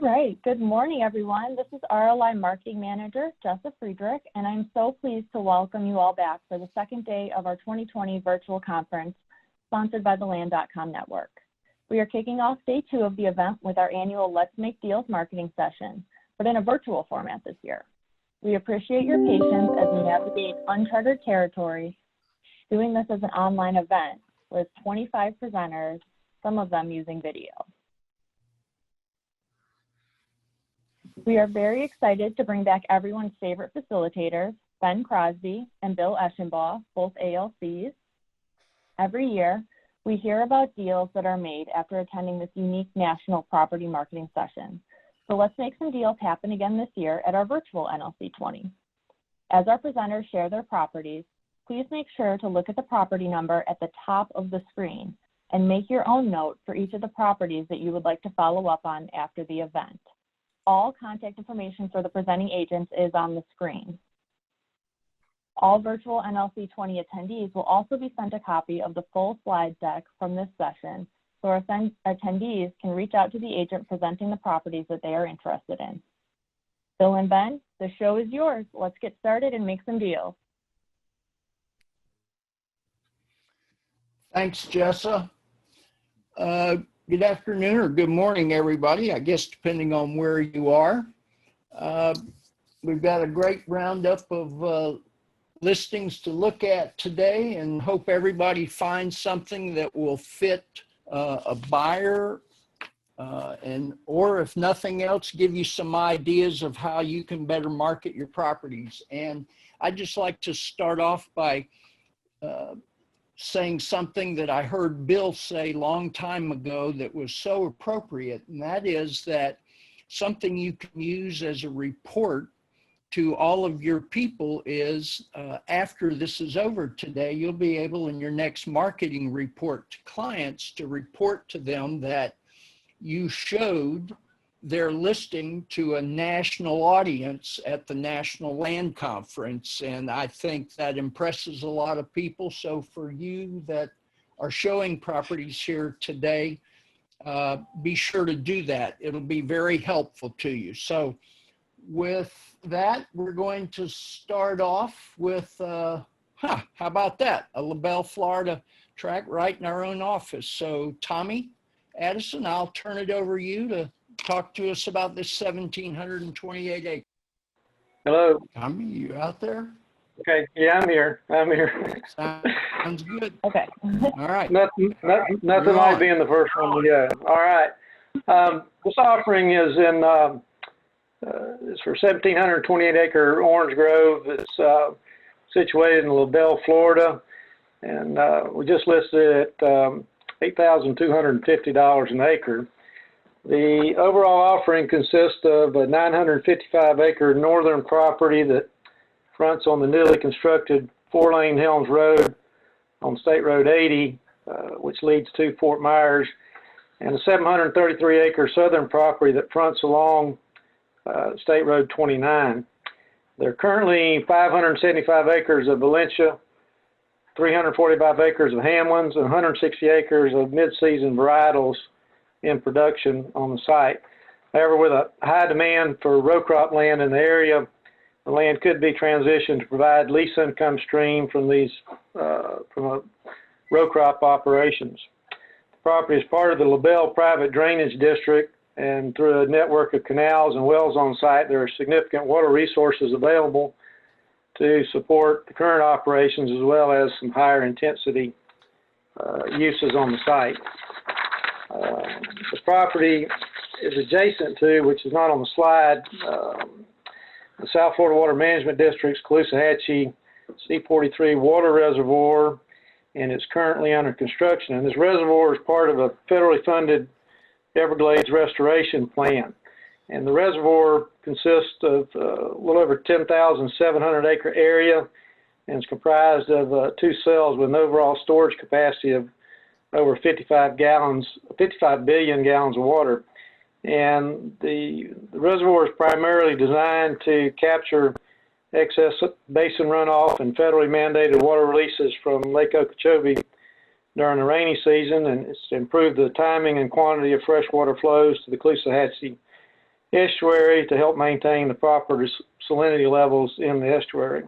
All right, good morning, everyone. This is RLI Marketing Manager, Jessa Friedrich, and I'm so pleased to welcome you all back for the second day of our 2020 virtual conference sponsored by the Land.com network. We are kicking off day 2 of the event with our annual Let's Make Deals marketing session, but in a virtual format this year. We appreciate your patience as we navigate uncharted territory, doing this as an online event with 25 presenters, some of them using video. We are very excited to bring back everyone's favorite facilitators, Ben Crosby and Bill Eschenbaugh, both ALCs. Every year, we hear about deals that are made after attending this unique national property marketing session. So let's make some deals happen again this year at our virtual NLC20. As our presenters share their properties, please make sure to look at the property number at the top of the screen and make your own note for each of the properties that you would like to follow up on after the event. All contact information for the presenting agents is on the screen. All virtual NLC20 attendees will also be sent a copy of the full slide deck from this session, so our attendees can reach out to the agent presenting the properties that they are interested in. Bill and Ben, the show is yours. Let's get started and make some deals. Thanks, Jessa. Good afternoon or good morning, everybody, I guess, depending on where you are. We've got a great roundup of listings to look at today and hope everybody finds something that will fit a buyer or if nothing else, give you some ideas of how you can better market your properties. And I'd just like to start off by saying something that I heard Bill say a long time ago that was so appropriate, and that is that something you can use as a report to all of your people is after this is over today, you'll be able in your next marketing report to clients to report to them that you showed their listing to a national audience at the National Land Conference. And I think that impresses a lot of people. So for you that are showing properties here today, be sure to do that. It'll be very helpful to you. So with that, we're going to start off with, how about that? A LaBelle, Florida tract right in our own office. So Tommy Addison, I'll turn it over to you to talk to us about this 1,728 acres. Hello. Tommy, you out there? Okay. Yeah, I'm here. Sounds good. Okay. All right. Nothing like being the first one to go. All right. This offering is it's for 1,728 acre orange grove. It's situated in LaBelle, Florida, and we just listed it at $8,250 an acre. The overall offering consists of a 955 acre northern property that fronts on the newly constructed 4-lane Helms Road on State Road 80, which leads to Fort Myers, and a 733 acre southern property that fronts along State Road 29. There are currently 575 acres of Valencia, 345 acres of Hamlins, and 160 acres of mid-season varietals in production on the site. However, with a high demand for row crop land in the area, the land could be transitioned to provide lease income stream from these row crop operations. The property is part of the LaBelle Private Drainage District, and through a network of canals and wells on site, there are significant water resources available to support the current operations as well as some higher intensity uses on the site. The property is adjacent to, which is not on the slide, the South Florida Water Management District's Caloosahatchee C43 water reservoir, and it's currently under construction. And this reservoir is part of a federally funded Everglades restoration plan. And the reservoir consists of a little over 10,700 acre area, and it's comprised of 2 cells with an overall storage capacity of over 55 billion gallons of water. And the reservoir is primarily designed to capture excess basin runoff and federally mandated water releases from Lake Okeechobee during the rainy season, and it's to improve the timing and quantity of freshwater flows to the Caloosahatchee estuary to help maintain the proper salinity levels in the estuary.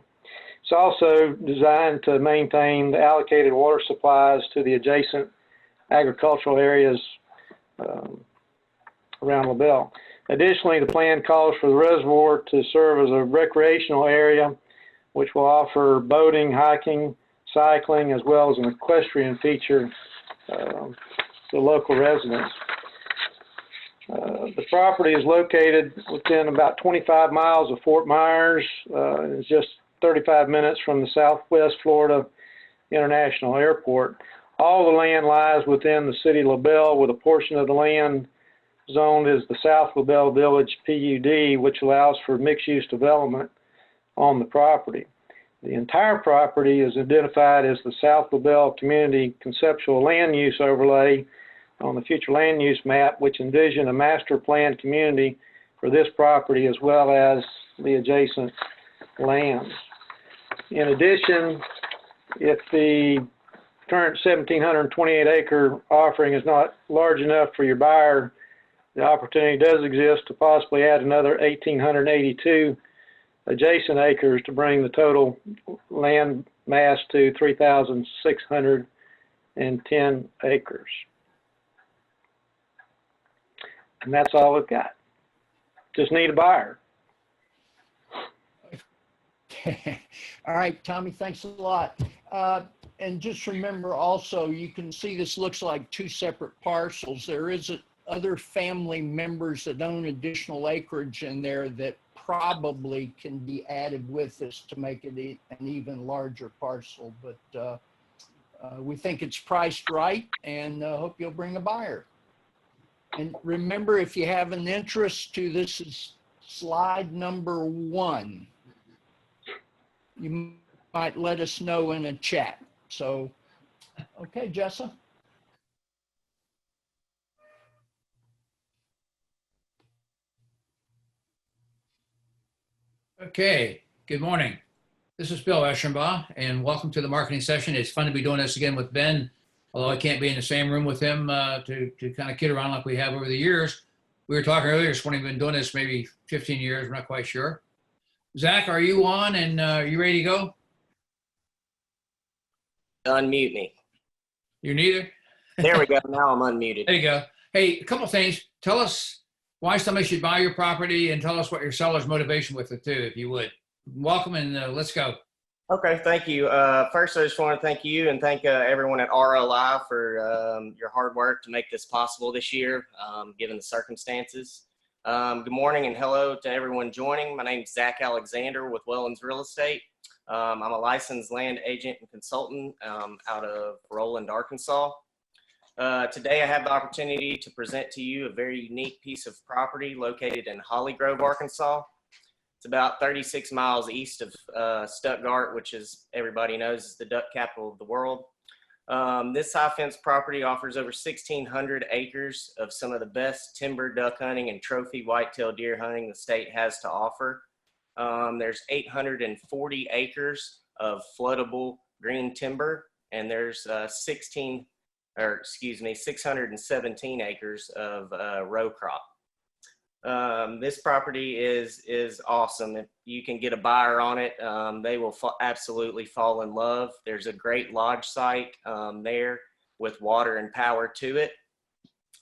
It's also designed to maintain the allocated water supplies to the adjacent agricultural areas around LaBelle. Additionally, the plan calls for the reservoir to serve as a recreational area, which will offer boating, hiking, cycling, as well as an equestrian feature to local residents. The property is located within about 25 miles of Fort Myers. It's just 35 minutes from the Southwest Florida International Airport. All the land lies within the city of LaBelle, with a portion of the land zoned as the South LaBelle Village PUD, which allows for mixed-use development on the property. The entire property is identified as the South LaBelle Community Conceptual Land Use Overlay on the future land use map, which envision a master planned community for this property as well as the adjacent lands. In addition, if the current 1,728 acre offering is not large enough for your buyer, the opportunity does exist to possibly add another 1,882 adjacent acres to bring the total land mass to 3,610 acres. And that's all we've got. Just need a buyer. All right, Tommy, thanks a lot. And just remember also, you can see this looks like two separate parcels. There is other family members that own additional acreage in there that probably can be added with this to make it an even larger parcel. But we think it's priced right, and hope you'll bring a buyer. And remember, if you have an interest to, this is slide number 1. You might let us know in a chat. So, okay, Jessa. Okay, good morning. This is Bill Eschenbaugh, and welcome to the marketing session. It's fun to be doing this again with Ben, although I can't be in the same room with him to kind of kid around like we have over the years. We were talking earlier, it's when we've been doing this maybe 15 years, we're not quite sure. Zach, are you on and are you ready to go? Unmute me. You're neither? There we go. Now I'm unmuted. There you go. Hey, a couple of things. Tell us why somebody should buy your property, and tell us what your seller's motivation with it too, if you would. Welcome, and let's go. Okay, thank you. First, I just want to thank you and thank everyone at RLI for your hard work to make this possible this year, given the circumstances. Good morning and hello to everyone joining. My name is Zach Alexander with Wellens Real Estate. I'm a licensed land agent and consultant out of Roland, Arkansas. Today I have the opportunity to present to you a very unique piece of property located in Holly Grove, Arkansas. It's about 36 miles east of Stuttgart, which, as everybody knows, is the duck capital of the world. This high fence property offers over 1,600 acres of some of the best timber duck hunting and trophy whitetail deer hunting the state has to offer. There's 840 acres of floodable green timber, and there's 617 acres of row crop. This property is awesome. If you can get a buyer on it, they will absolutely fall in love. There's a great lodge site there with water and power to it.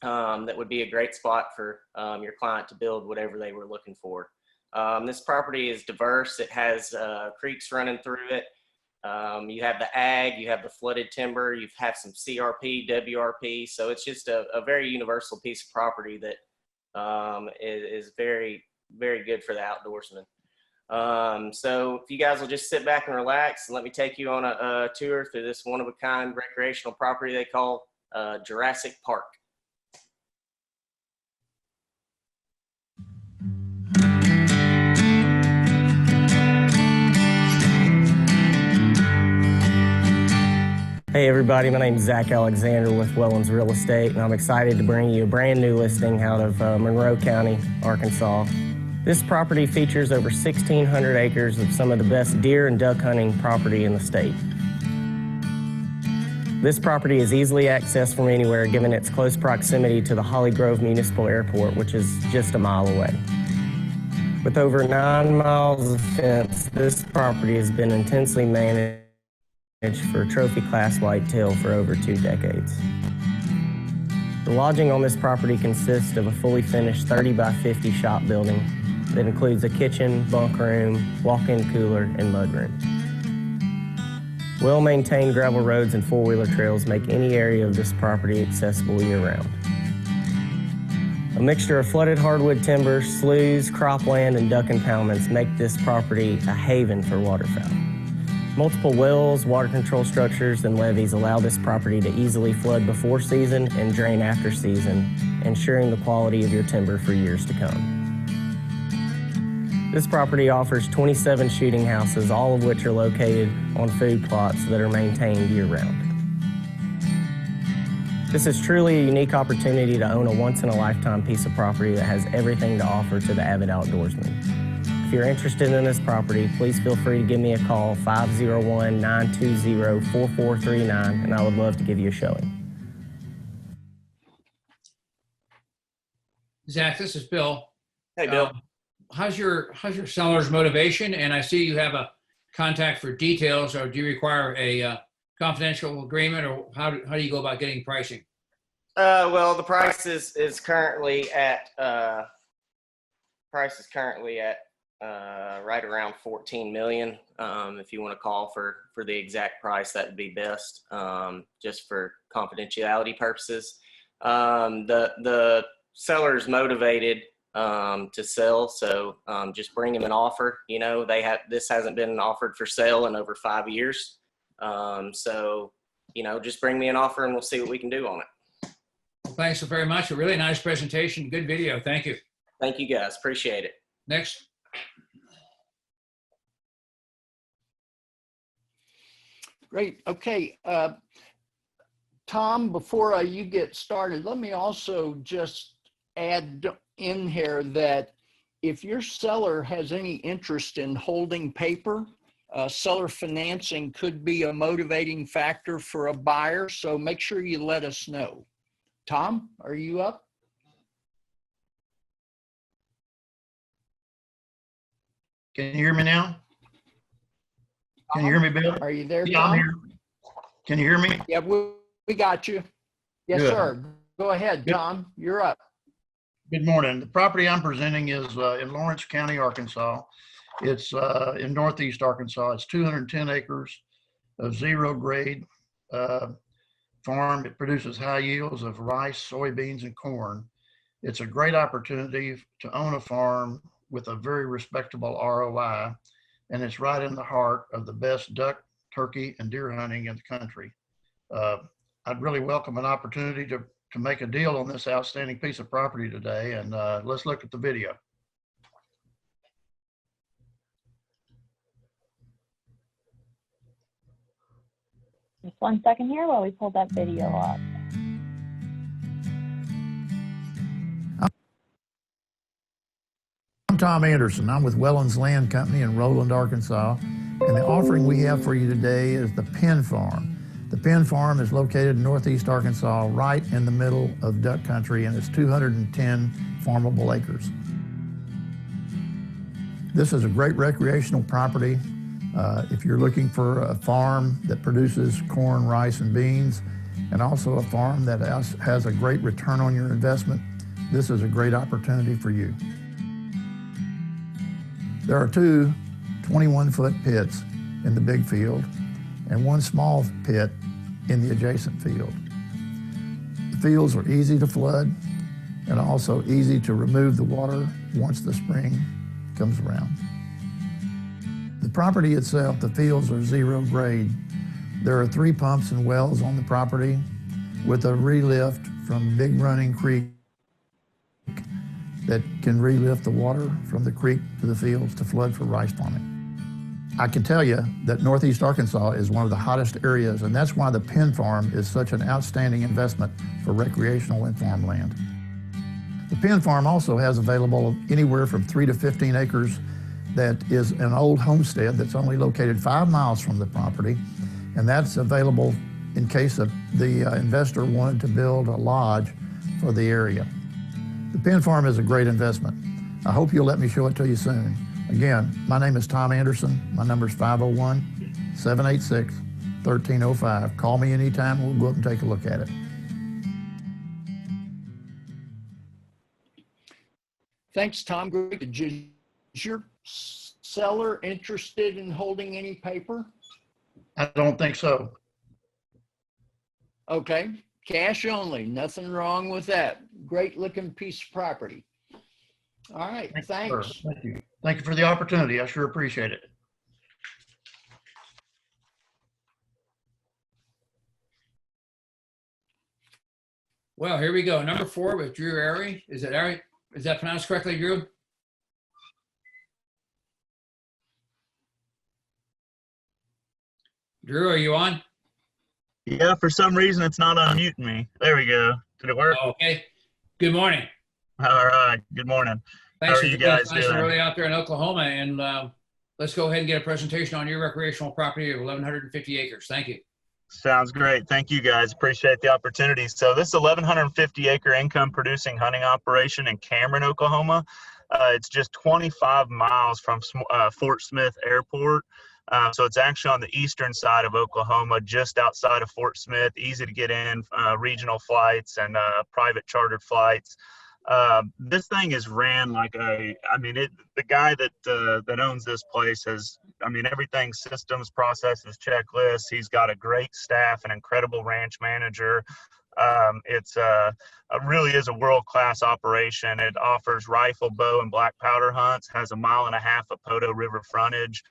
That would be a great spot for your client to build whatever they were looking for. This property is diverse. It has creeks running through it. You have the ag, you have the flooded timber, you have some CRP, WRP. So it's just a very universal piece of property that is very, very good for the outdoorsman. So if you guys will just sit back and relax and let me take you on a tour through this one-of-a-kind recreational property they call Jurassic Park. Hey everybody, my name is Zach Alexander with Wellens Real Estate, and I'm excited to bring you a brand new listing out of Monroe County, Arkansas. This property features over 1,600 acres of some of the best deer and duck hunting property in the state. This property is easily accessed from anywhere given its close proximity to the Holly Grove Municipal Airport, which is just a mile away. With over 9 miles of fence, this property has been intensely managed for trophy class whitetail for over 2 decades. The lodging on this property consists of a fully finished 30 by 50 shop building that includes a kitchen, bunk room, walk-in cooler, and mudroom. Well-maintained gravel roads and four-wheeler trails make any area of this property accessible year-round. A mixture of flooded hardwood timber, sloughs, cropland, and duck impoundments make this property a haven for waterfowl. Multiple wells, water control structures, and levees allow this property to easily flood before season and drain after season, ensuring the quality of your timber for years to come. This property offers 27 shooting houses, all of which are located on food plots that are maintained year-round. This is truly a unique opportunity to own a once-in-a-lifetime piece of property that has everything to offer to the avid outdoorsman. If you're interested in this property, please feel free to give me a call, 501-920-4439, and I would love to give you a showing. Zach, this is Bill. Hey, Bill. How's your seller's motivation? And I see you have a contact for details, or do you require a confidential agreement, or how do you go about getting pricing? Well, the price is currently at right around 14 million. If you want to call for the exact price, that would be best, just for confidentiality purposes. The seller is motivated to sell, so just bring him an offer. You know, this hasn't been offered for sale in over 5 years. So, you know, just bring me an offer and we'll see what we can do on it. Well, thanks so very much. A really nice presentation. Good video. Thank you. Thank you, guys. Appreciate it. Next. Great. Okay. Tom, before you get started, let me also just add in here that if your seller has any interest in holding paper, seller financing could be a motivating factor for a buyer. So make sure you let us know. Tom, are you up? Can you hear me now? Can you hear me, Bill? Are you there, Yeah, Tom? I'm here. Can you hear me? Yeah, we got you. Yes, Good. sir. Go ahead, Good. Tom. You're up. Good morning. The property I'm presenting is in Lawrence County, Arkansas. It's in northeast Arkansas. It's 210 acres of zero grade farm. It produces high yields of rice, soybeans, and corn. It's a great opportunity to own a farm with a very respectable ROI, and it's right in the heart of the best duck, turkey, and deer hunting in the country. I'd really welcome an opportunity to make a deal on this outstanding piece of property today, and let's look at the video. Just 1 second here while we pull that video up. I'm Tom Anderson. I'm with Wellens Land Company in Roland, Arkansas, and the offering we have for you today is the Penn Farm. The Penn Farm is located in northeast Arkansas, right in the middle of duck country, and it's 210 farmable acres. This is a great recreational property. If you're looking for a farm that produces corn, rice, and beans, and also a farm that has a great return on your investment, this is a great opportunity for you. There are two 21-foot pits in the big field and one small pit in the adjacent field. The fields are easy to flood and also easy to remove the water once the spring comes around. The property itself, the fields are zero grade. There are 3 pumps and wells on the property with a relift from Big Running Creek that can relift the water from the creek to the fields to flood for rice farming. I can tell you that northeast Arkansas is one of the hottest areas, and that's why the Penn Farm is such an outstanding investment for recreational and farmland. The Penn Farm also has available anywhere from 3 to 15 acres that is an old homestead that's only located 5 miles from the property, and that's available in case the investor wanted to build a lodge for the area. The Penn Farm is a great investment. I hope you'll let me show it to you soon. Again, my name is Tom Anderson. My number is 501-786-1305. Call me anytime. We'll go up and take a look at it. Thanks, Tom. Great. Is your seller interested in holding any paper? I don't think so. Okay, cash only, nothing wrong with that. Great looking piece of property. All right, thanks. Sir. Thank you. Thank you for the opportunity. I sure appreciate it. Well, here we go. Number 4 with Drew Airy. Is it Airy? Is that pronounced correctly, Drew? Drew, are you on? Yeah, for some reason it's not unmuting me. There we go. Did it work? Okay. Good morning. All right. Good morning. Thanks How for are you joining us guys nice and doing? early out there in Oklahoma. And let's go ahead and get a presentation on your recreational property of 1,150 acres. Thank you. Sounds great. Thank you guys. Appreciate the opportunity. So this is 1,150 acre income producing hunting operation in Cameron, Oklahoma. It's just 25 miles from Fort Smith Airport. So it's actually on the eastern side of Oklahoma, just outside of Fort Smith, easy to get in, regional flights and private chartered flights. This thing is ran like the guy that owns this place has, everything, systems, processes, checklists. He's got a great staff, an incredible ranch manager. It really is a world-class operation. It offers rifle, bow, and black powder hunts, has 1.5 miles of Poteau River frontage,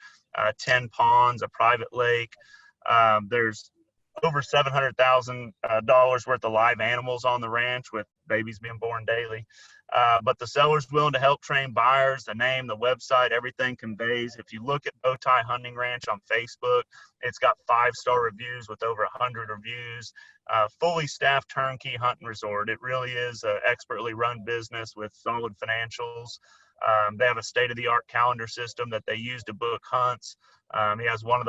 10 ponds, a private lake. There's over $700,000 worth of live animals on the ranch, with babies being born daily. But the seller's willing to help train buyers. The name, the website, everything conveys. If you look at Bowtie Hunting Ranch on Facebook, it's got 5-star reviews with over 100 reviews. Fully staffed turnkey hunting resort. It really is an expertly run business with solid financials. They have a state-of-the-art calendar system that they use to book hunts. He has one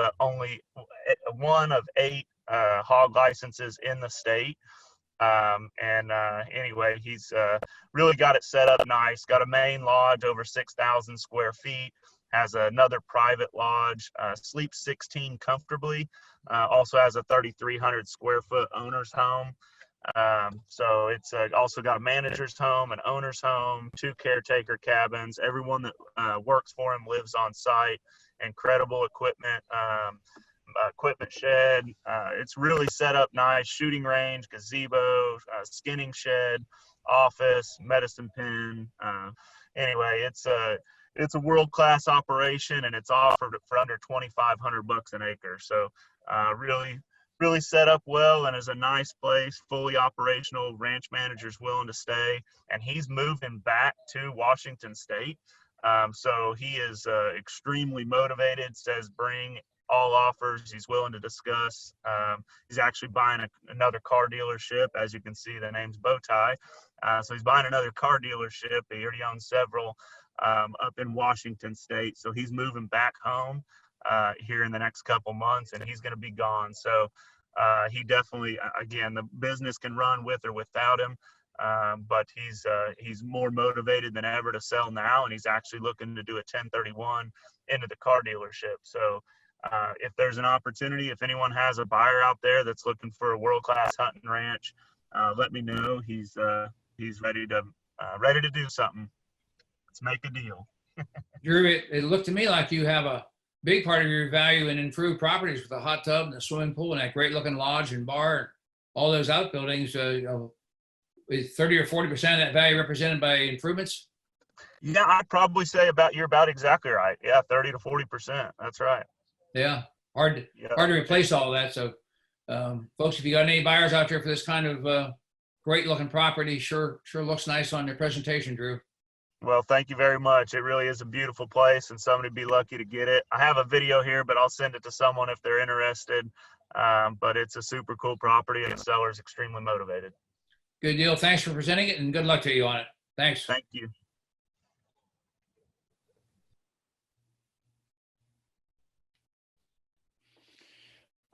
of 8 hog licenses in the state. Anyway, he's really got it set up nice. Got a main lodge over 6,000 square feet. Has another private lodge. Sleeps 16 comfortably. Also has a 3,300 square foot owner's home. So it's also got a manager's home, an owner's home, 2 caretaker cabins. Everyone that works for him lives on site. Incredible equipment. Equipment shed. It's really set up nice. Shooting range, gazebo, skinning shed, office, medicine pen. Anyway, it's a world-class operation, and it's offered for under $2,500 an acre. So really set up well, and is a nice place, fully operational. Ranch manager's willing to stay, and he's moving back to Washington State. So he is extremely motivated, says bring all offers. He's willing to discuss. He's actually buying another car dealership. As you can see, the name's Bowtie. So he's buying another car dealership. He already owns several up in Washington State. So he's moving back home here in the next couple months, and he's going to be gone. So he definitely, again, the business can run with or without him. But he's more motivated than ever to sell now, and he's actually looking to do a 1031 into the car dealership. So if there's an opportunity, if anyone has a buyer out there that's looking for a world-class hunting ranch, let me know. He's ready to do something. Let's make a deal. Drew, it looked to me like you have a big part of your value in improved properties with a hot tub and a swimming pool and that great-looking lodge and bar, and all those outbuildings. Is 30 or 40% of that value represented by improvements? Yeah, I'd probably say you're about exactly right. Yeah, 30 to 40%. That's right. Yeah, hard to replace all that. So, folks, if you got any buyers out there for this kind of great-looking property, sure looks nice on your presentation, Drew. Well, thank you very much. It really is a beautiful place, and somebody be lucky to get it. I have a video here, but I'll send it to someone if they're interested. But it's a super cool property, and the seller is extremely motivated. Good deal. Thanks for presenting it, and good luck to you on it. Thanks. Thank you.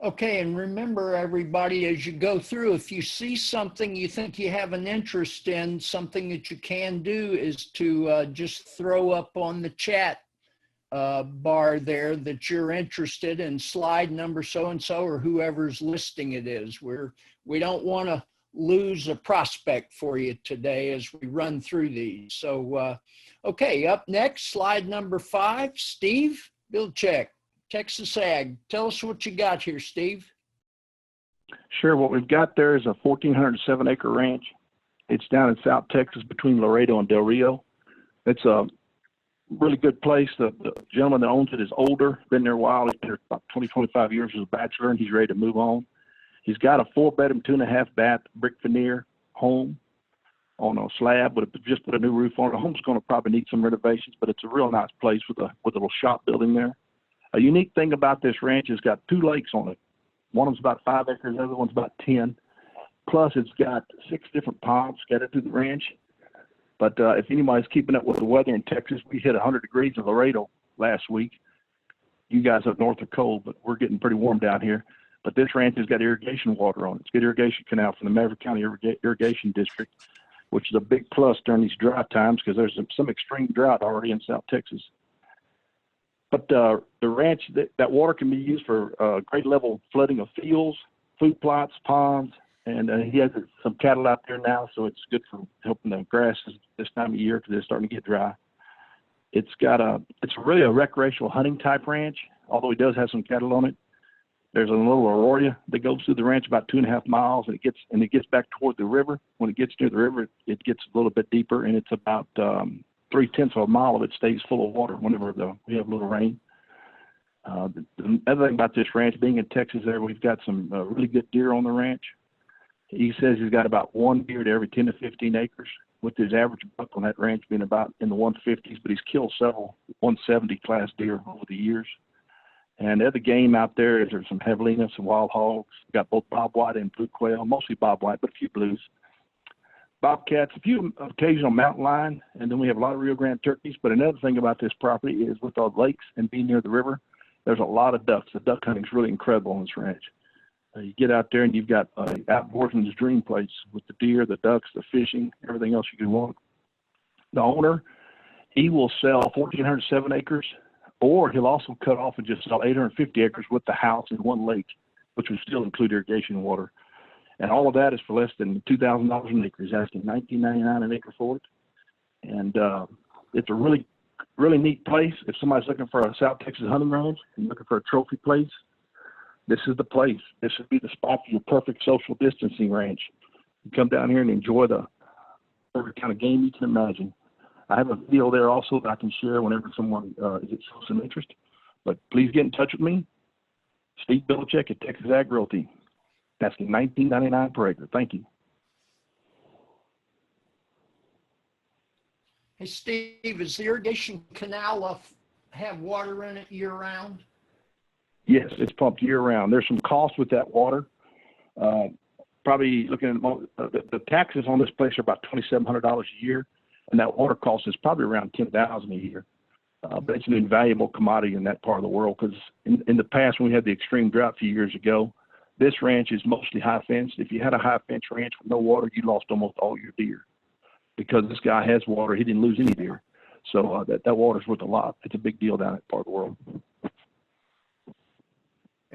Okay, and remember everybody, as you go through, if you see something you think you have an interest in, something that you can do is to just throw up on the chat bar there that you're interested in slide number so-and-so or whoever's listing it is. We don't want to lose a prospect for you today as we run through these. So, okay, up next, slide number 5, Steve Bilczek, Texas Ag. Tell us what you got here, Steve. Sure. What we've got there is a 1,407 acre ranch. It's down in South Texas between Laredo and Del Rio. It's a really good place. The gentleman that owns it is older, been there a while. He's been there about 20, 25 years as a bachelor, and he's ready to move on. He's got a 4-bedroom, 2.5 bath brick veneer home on a slab, but just put a new roof on it. The home's going to probably need some renovations, but it's a real nice place with a little shop building there. A unique thing about this ranch is it's got 2 lakes on it. One of them's about 5 acres, the other one's about 10. Plus, it's got 6 different ponds scattered through the ranch. But if anybody's keeping up with the weather in Texas, we hit 100 degrees in Laredo last week. You guys up north are cold, but we're getting pretty warm down here. But this ranch has got irrigation water on it. It's got irrigation canal from the Maverick County Irrigation District, which is a big plus during these dry times because there's some extreme drought already in South Texas. But the ranch, that water can be used for grade level flooding of fields, food plots, ponds, and he has some cattle out there now, so it's good for helping the grasses this time of year because they're starting to get dry. It's really a recreational hunting type ranch, although he does have some cattle on it. There's a little arroyo that goes through the ranch about 2.5 miles, and it gets back toward the river. When it gets near the river, it gets a little bit deeper, and it's about 3/10 of a mile of it stays full of water whenever we have a little rain. The other thing about this ranch, being in Texas there, we've got some really good deer on the ranch. He says he's got about 1 deer to every 10 to 15 acres, with his average buck on that ranch being about in the 150s, but he's killed several 170 class deer over the years. And the other game out there is there's some javelina, some wild hogs. We've got both bobwhite and blue quail, mostly bobwhite, but a few blues. Bobcats, a few occasional mountain lion, and then we have a lot of Rio Grande turkeys. But another thing about this property is with all the lakes and being near the river, there's a lot of ducks. The duck hunting is really incredible on this ranch. You get out there and you've got outdoorsman's dream place with the deer, the ducks, the fishing, everything else you can want. The owner, he will sell 1,407 acres, or he'll also cut off and just sell 850 acres with the house and 1 lake, which would still include irrigation water. And all of that is for less than $2,000 an acre. He's asking $19.99 an acre for it. And it's a really, really neat place. If somebody's looking for a South Texas hunting ranch and looking for a trophy place, this is the place. This would be the spot for your perfect social distancing ranch. You come down here and enjoy every kind of game you can imagine. I have a video there also that I can share whenever someone shows some interest. But please get in touch with me, Steve Bilczek at Texas Ag Realty. That's $19.99 per acre. Thank you. Hey, Steve, is the irrigation canal have water in it year round? Yes, it's pumped year round. There's some cost with that water. Probably looking at the taxes on this place are about $2,700 a year, and that water cost is probably around $10,000 a year. But it's an invaluable commodity in that part of the world because in the past when we had the extreme drought a few years ago, this ranch is mostly high fenced. If you had a high fence ranch with no water, you lost almost all your deer. Because this guy has water, he didn't lose any deer. So that water's worth a lot. It's a big deal down that part of the world.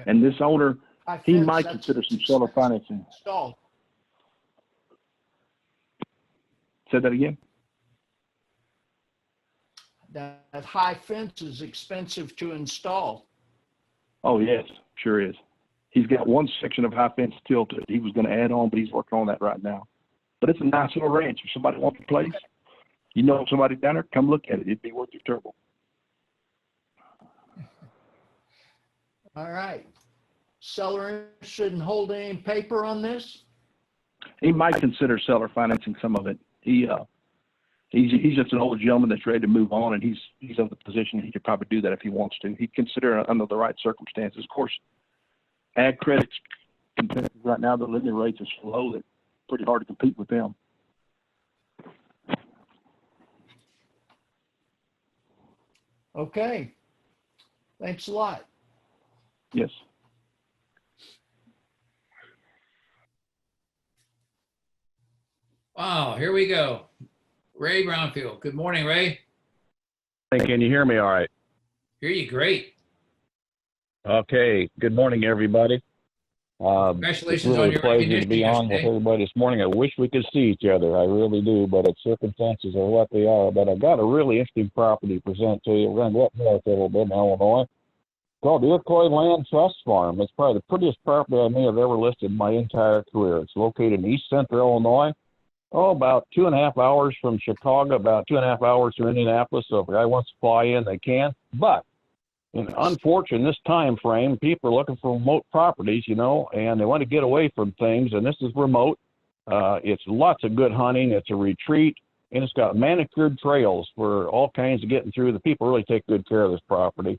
And this owner, he might consider some seller financing. Installed. Say that again? That high fence is expensive to install. Oh, yes, sure is. He's got one section of high fence still to he was going to add on, but he's working on that right now. But it's a nice little ranch. If somebody wants a place, you know somebody down there, come look at it. It'd be worth your trouble. All right. Seller interested in holding any paper on this? He might consider seller financing some of it. He's just an older gentleman that's ready to move on, and he's of the position he could probably do that if he wants to. He'd consider it under the right circumstances. Of course, ag credits right now, the lending rates are so low that it's pretty hard to compete with them. Okay. Thanks a lot. Yes. Wow, here we go. Ray Brownfield. Good morning, Ray. Hey, can you hear me all right? Hear you great. Okay. Good morning, everybody. It's Congratulations really on a your pleasure to be recognition on with yesterday. everybody this morning. I wish we could see each other. I really do, but its circumstances are what they are. But I've got a really interesting property to present to you. We're going to go up north a little bit in Illinois. It's called the Iroquois Land Trust Farm. It's probably the prettiest property I may have ever listed in my entire career. It's located in east central Illinois. About 2.5 hours from Chicago, about 2.5 hours from Indianapolis. So if a guy wants to fly in, they can. But unfortunately, in this time frame, people are looking for remote properties, and they want to get away from things. And this is remote. It's lots of good hunting. It's a retreat, and it's got manicured trails for all kinds of getting through. The people really take good care of this property.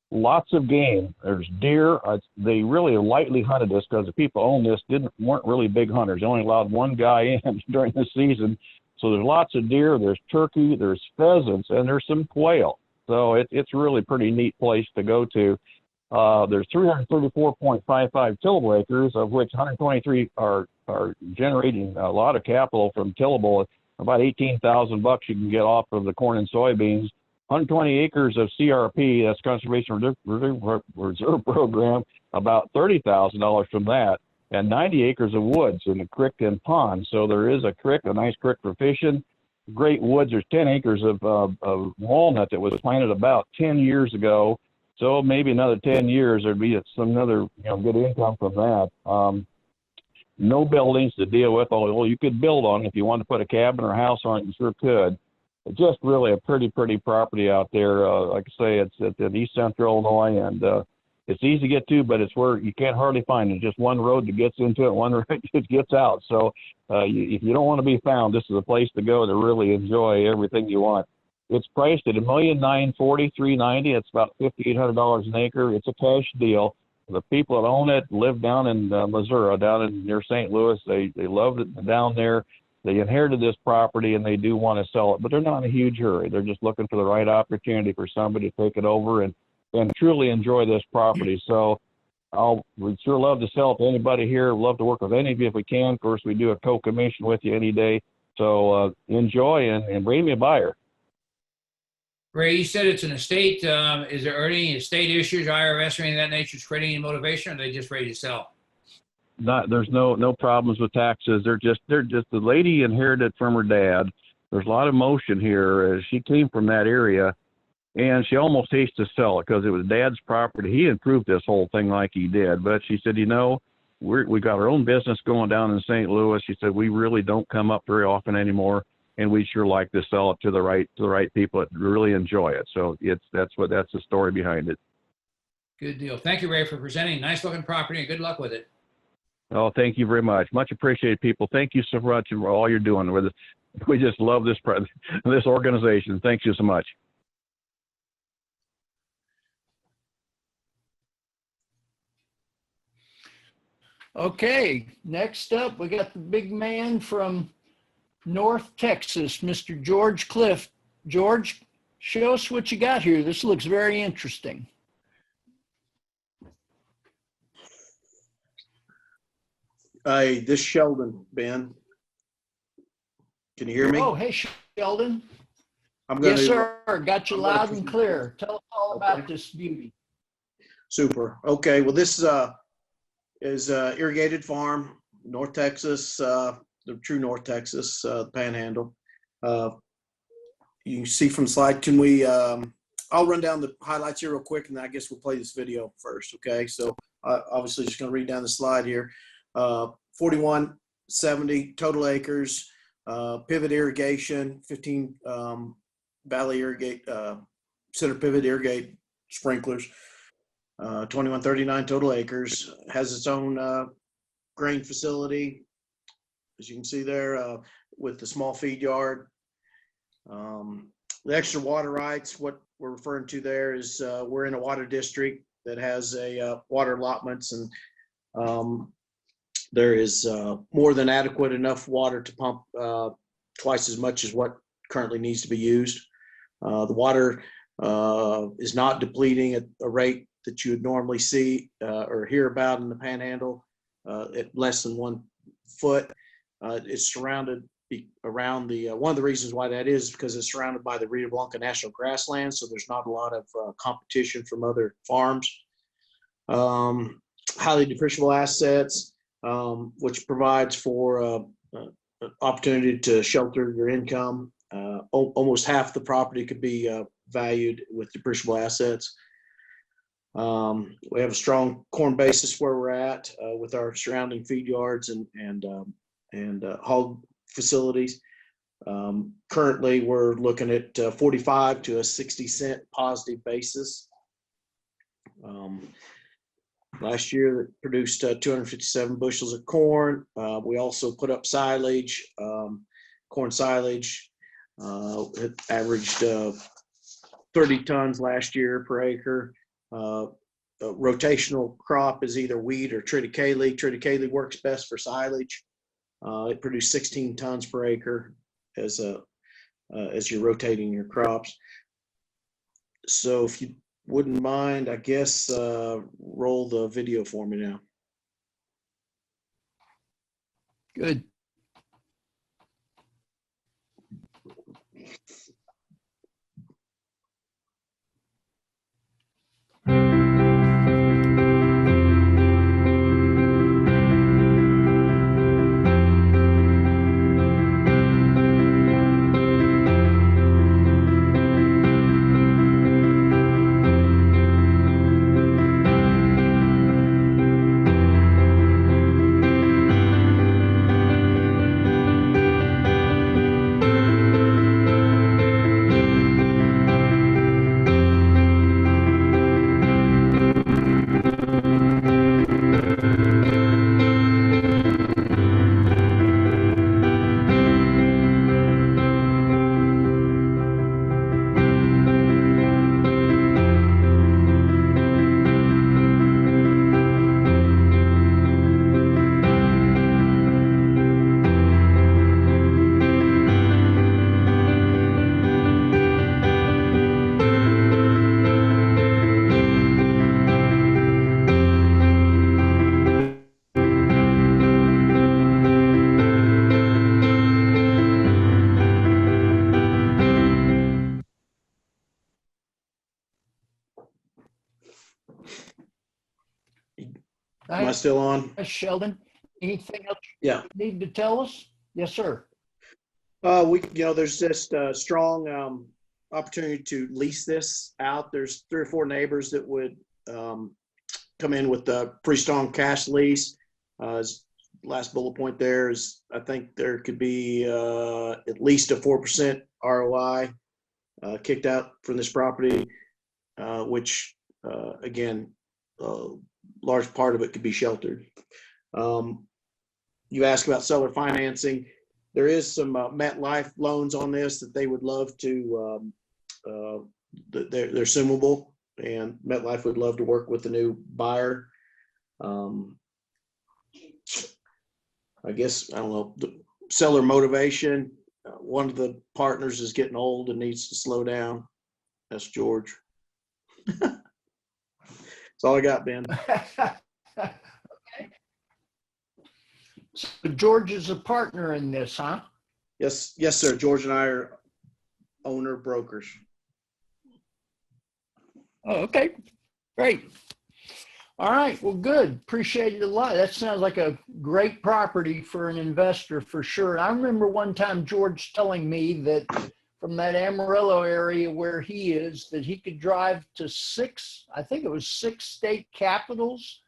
Lots of game. There's deer. They really lightly hunted this because the people who own this weren't really big hunters. They only allowed one guy in during the season. So there's lots of deer. There's turkey. There's pheasants, and there's some quail. So it's really a pretty neat place to go to. There's 334.55 tillable acres, of which 123 are generating a lot of capital from tillable. About $18,000 you can get off of the corn and soybeans. 120 acres of CRP, that's Conservation Reserve Program, about $30,000 from that, and 90 acres of woods in the creek and pond. So there is a creek, a nice creek for fishing. Great woods. There's 10 acres of walnut that was planted about 10 years ago. So maybe another 10 years, there'd be some other good income from that. No buildings to deal with, although you could build on it. If you wanted to put a cabin or a house on it, you sure could. Just really a pretty property out there. Like I say, it's in east central Illinois, and it's easy to get to, but it's where you can't hardly find it. Just one road that gets into it, one road that gets out. So if you don't want to be found, this is a place to go to really enjoy everything you want. It's priced at $1,940,390. It's about $5,800 an acre. It's a cash deal. The people that own it live down in Missouri, near St. Louis. They love it down there. They inherited this property and they do want to sell it, but they're not in a huge hurry. They're just looking for the right opportunity for somebody to take it over and truly enjoy this property. So we'd sure love to sell it to anybody here. Love to work with any of you if we can. Of course, we do a co-commission with you any day. So enjoy and bring me a buyer. Ray, you said it's an estate. Is there any estate issues, IRS or anything of that nature is creating any motivation, or are they just ready to sell? There's no problems with taxes. They're just the lady inherited from her dad. There's a lot of motion here. She came from that area, and she almost hates to sell it because it was dad's property. He improved this whole thing like he did, but she said, we got our own business going down in St. Louis. She said we really don't come up very often anymore, and we sure like to sell it to the right people that really enjoy it. So that's the story behind it. Good deal. Thank you, Ray, for presenting. Nice looking property, and good luck with it. Oh, thank you very much. Much appreciated, people. Thank you so much for all you're doing with it. We just love this organization. Thank you so much. Okay, next up, we got the big man from North Texas, Mr. George Clift. George, show us what you got here. This looks very interesting. Hey, this is Sheldon, Ben. Can you hear me? Oh, hey, Sheldon. Yes, sir. Got you loud and clear. Tell us all about this beauty. Super. Okay. Well, this is irrigated farm, North Texas, the true North Texas, Panhandle. You see from slide. Can we? I'll run down the highlights here real quick, and then I guess we'll play this video first. Okay. So obviously, just going to read down the slide here. 4170 total acres, pivot irrigation, 15 valley irrigate, center pivot irrigate sprinklers, 2139 total acres, has its own grain facility, as you can see there, with the small feed yard. The extra water rights, what we're referring to there is we're in a water district that has a water allotments, and there is more than adequate enough water to pump twice as much as what currently needs to be used. The water is not depleting at a rate that you would normally see or hear about in the Panhandle at less than 1 foot. It's surrounded around the, one of the reasons why that is because it's surrounded by the Rio Blanca National Grassland, so there's not a lot of competition from other farms. Highly depreciable assets, which provides for opportunity to shelter your income. Almost half the property could be valued with depreciable assets. We have a strong corn basis where we're at with our surrounding feed yards and hog facilities. Currently, we're looking at 45 to a 60-cent positive basis. Last year, it produced 257 bushels of corn. We also put up silage, corn silage. It averaged 30 tons last year per acre. A rotational crop is either wheat or triticale. Triticale works best for silage. It produced 16 tons per acre as you're rotating your crops. So if you wouldn't mind, I guess, roll the video for me now. Good. Am I still on? Sheldon, anything else Yeah. you need to tell us? Yes, sir. There's just a strong opportunity to lease this out. There's 3 or 4 neighbors that would come in with a pretty strong cash lease. Last bullet point there is, I think there could be at least a 4% ROI kicked out from this property, which again, large part of it could be sheltered. You asked about seller financing. There is some MetLife loans on this that they would love to, they're assumable, and MetLife would love to work with the new buyer. I guess, I don't know, the seller motivation. One of the partners is getting old and needs to slow down. That's George. That's all I got, Ben. Okay. So George is a partner in this, huh? Yes, sir. George and I are owner brokers. Oh, okay. Great. All right. Well, good. Appreciate it a lot. That sounds like a great property for an investor for sure. I remember one time George telling me that from that Amarillo area where he is, that he could drive to 6 state capitals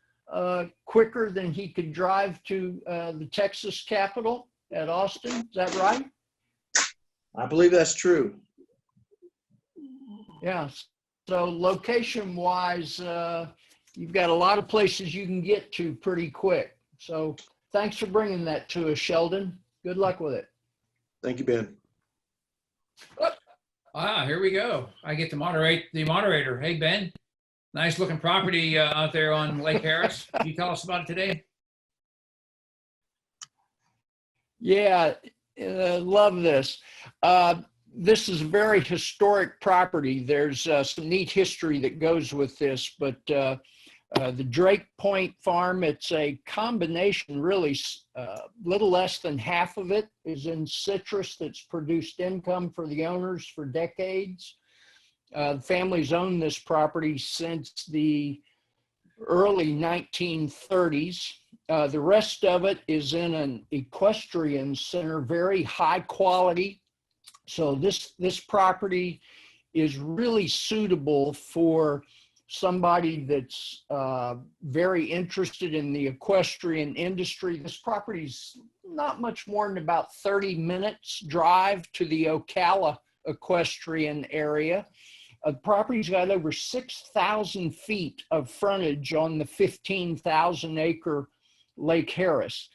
quicker than he could drive to the Texas capital at Austin. Is that right? I believe that's true. Yeah. So location wise, you've got a lot of places you can get to pretty quick. So thanks for bringing that to us, Sheldon. Good luck with it. Thank you, Ben. Here we go. I get to moderate the moderator. Hey, Ben. Nice looking property out there on Lake Harris. Can you tell us about it today? Yeah, love this. This is a very historic property. There's some neat history that goes with this, but The Drake Point Farm, it's a combination, really, little less than half of it is in citrus that's produced income for the owners for decades. The family's owned this property since the early 1930s. The rest of it is in an equestrian center, very high quality. So this property is really suitable for somebody that's very interested in the equestrian industry. This property's not much more than about 30 minutes drive to the Ocala equestrian area. The property's got over 6,000 feet of frontage on the 15,000 acre Lake Harris.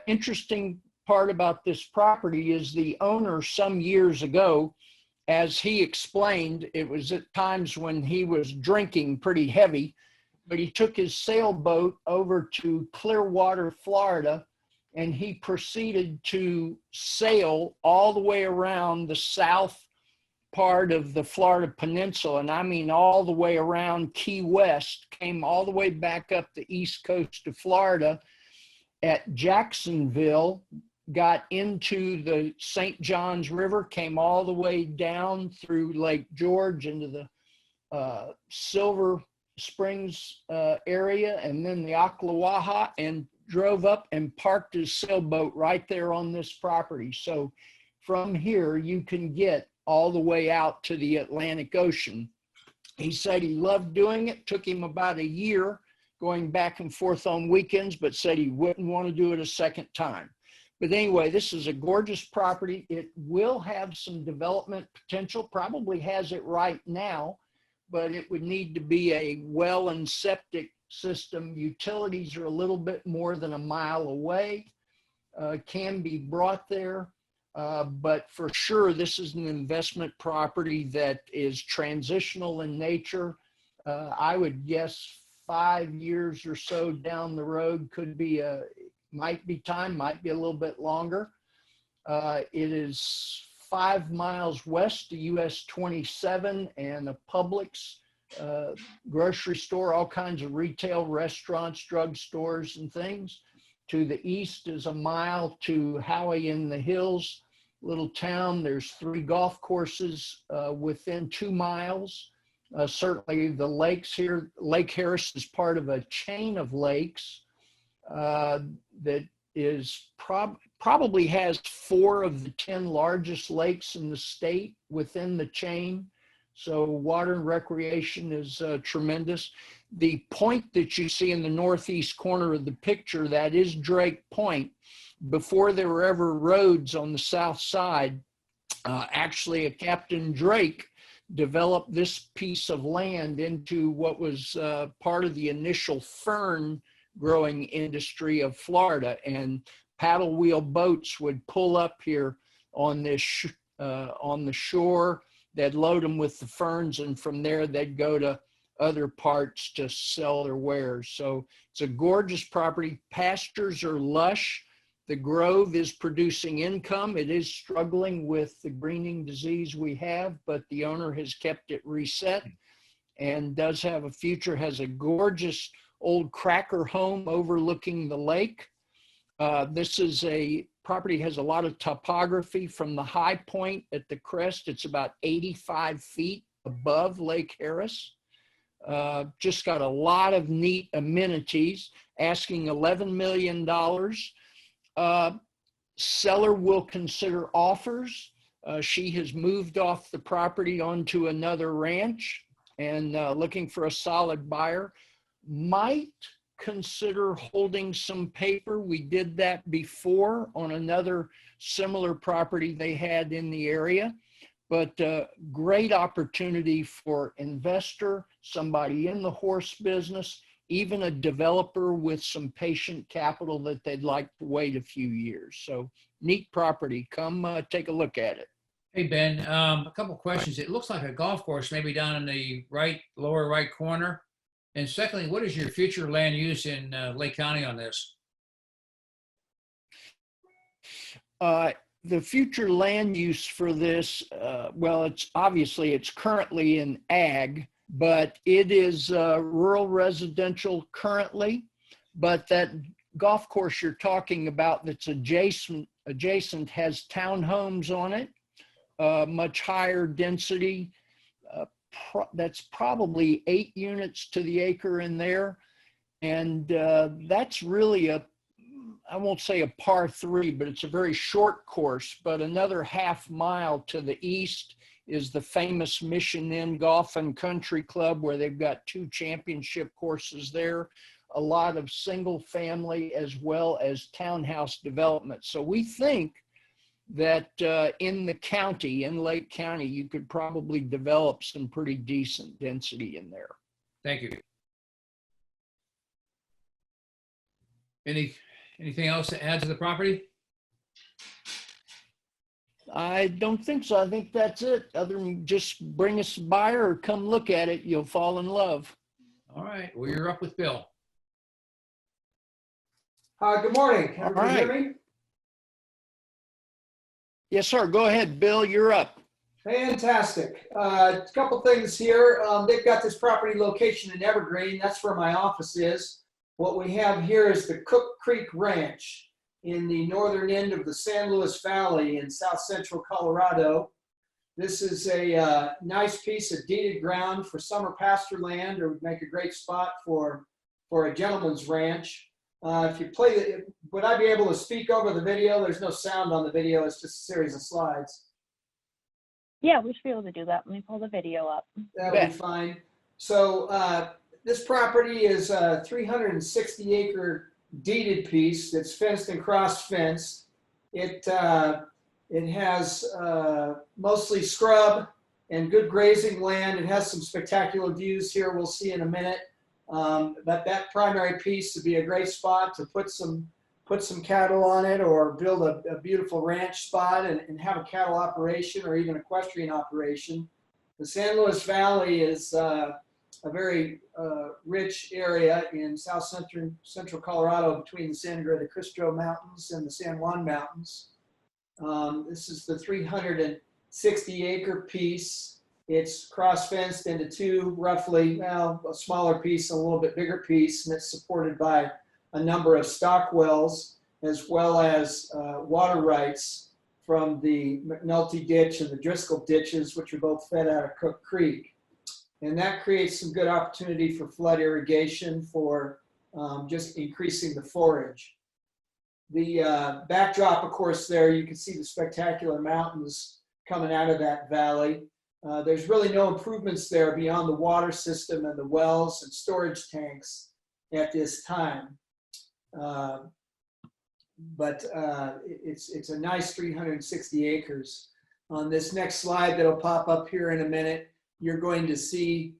Interesting part about this property is the owner some years ago, as he explained, it was at times when he was drinking pretty heavy, but he took his sailboat over to Clearwater, Florida, and he proceeded to sail all the way around the south part of the Florida Peninsula, and I mean all the way around Key West, came all the way back up the east coast of Florida at Jacksonville, got into the St. Johns River, came all the way down through Lake George into the Silver Springs area, and then the Ocklawaha, and drove up and parked his sailboat right there on this property. So from here, you can get all the way out to the Atlantic Ocean. He said he loved doing it. Took him about a year going back and forth on weekends, but said he wouldn't want to do it a second time. But anyway, this is a gorgeous property. It will have some development potential, probably has it right now, but it would need to be a well and septic system. Utilities are a little bit more than a mile away, can be brought there. But for sure, this is an investment property that is transitional in nature. I would guess 5 years or so down the road could be might be time, might be a little bit longer. It is 5 miles west to US 27 and a Publix grocery store, all kinds of retail, restaurants, drugstores, and things. To the east is a mile to Howie in the Hills, little town. There's 3 golf courses within 2 miles. Certainly the lakes here, Lake Harris is part of a chain of lakes that is probably has 4 of the 10 largest lakes in the state within the chain. So water and recreation is tremendous. The point that you see in the northeast corner of the picture, that is Drake Point. Before there were ever roads on the south side, actually a Captain Drake developed this piece of land into what was part of the initial fern growing industry of Florida, and paddle wheel boats would pull up here on this on the shore. They'd load them with the ferns, and from there they'd go to other parts to sell their wares. So it's a gorgeous property. Pastures are lush. The grove is producing income. It is struggling with the greening disease we have, but the owner has kept it reset and does have a future, has a gorgeous old cracker home overlooking the lake. This is a property, has a lot of topography. From the high point at the crest, it's about 85 feet above Lake Harris. Just got a lot of neat amenities, asking $11 million. Seller will consider offers. She has moved off the property onto another ranch and looking for a solid buyer. Might consider holding some paper. We did that before on another similar property they had in the area, but great opportunity for investor, somebody in the horse business, even a developer with some patient capital that they'd like to wait a few years. So neat property. Come take a look at it. Hey, Ben, a couple questions. It looks like a golf course, maybe down in the lower right corner. And secondly, what is your future land use in Lake County on this? The future land use for this, well, it's currently in ag. but it is rural residential currently. But that golf course you're talking about that's adjacent has townhomes on it, much higher density. That's probably 8 units to the acre in there. And that's really I won't say a par 3, but it's a very short course. But another half mile to the east is the famous Mission Inn Golf and Country Club, where they've got 2 championship courses there, a lot of single family as well as townhouse development. So we think that in the county, in Lake County, you could probably develop some pretty decent density in there. Thank you. Anything else to add to the property? I don't think so. I think that's it. Other than just bring us by or come look at it, you'll fall in love. All right. Well, you're up with Bill. Good morning. Can everybody hear me? Yes, sir. Go ahead, Bill. You're up. Fantastic. A couple things here. They've got this property location in Evergreen. That's where my office is. What we have here is the Cook Creek Ranch in the northern end of the San Luis Valley in south central Colorado. This is a nice piece of deeded ground for summer pasture land, or would make a great spot for a gentleman's ranch. If you play the, would I be able to speak over the video? There's no sound on the video. It's just a series of slides. Yeah, we should be able to do that. Let me pull the video up. That'll be fine. So this property is a 360 acre deeded piece that's fenced and cross fenced. It has mostly scrub and good grazing land. It has some spectacular views here we'll see in a minute. But that primary piece would be a great spot to put some cattle on it, or build a beautiful ranch spot and have a cattle operation or even equestrian operation. The San Luis Valley is a very rich area in south central Colorado between the San Pedro Cristo Mountains and the San Juan Mountains. This is the 360 acre piece. It's cross-fenced into 2 roughly, well, a smaller piece and a little bit bigger piece, and it's supported by a number of stock wells, as well as water rights from the McNulty Ditch and the Driscoll ditches, which are both fed out of Cook Creek. And that creates some good opportunity for flood irrigation, for just increasing the forage. The backdrop, of course, there you can see the spectacular mountains coming out of that valley. There's really no improvements there beyond the water system and the wells and storage tanks at this time. But it's a nice 360 acres. On this next slide that'll pop up here in a minute, you're going to see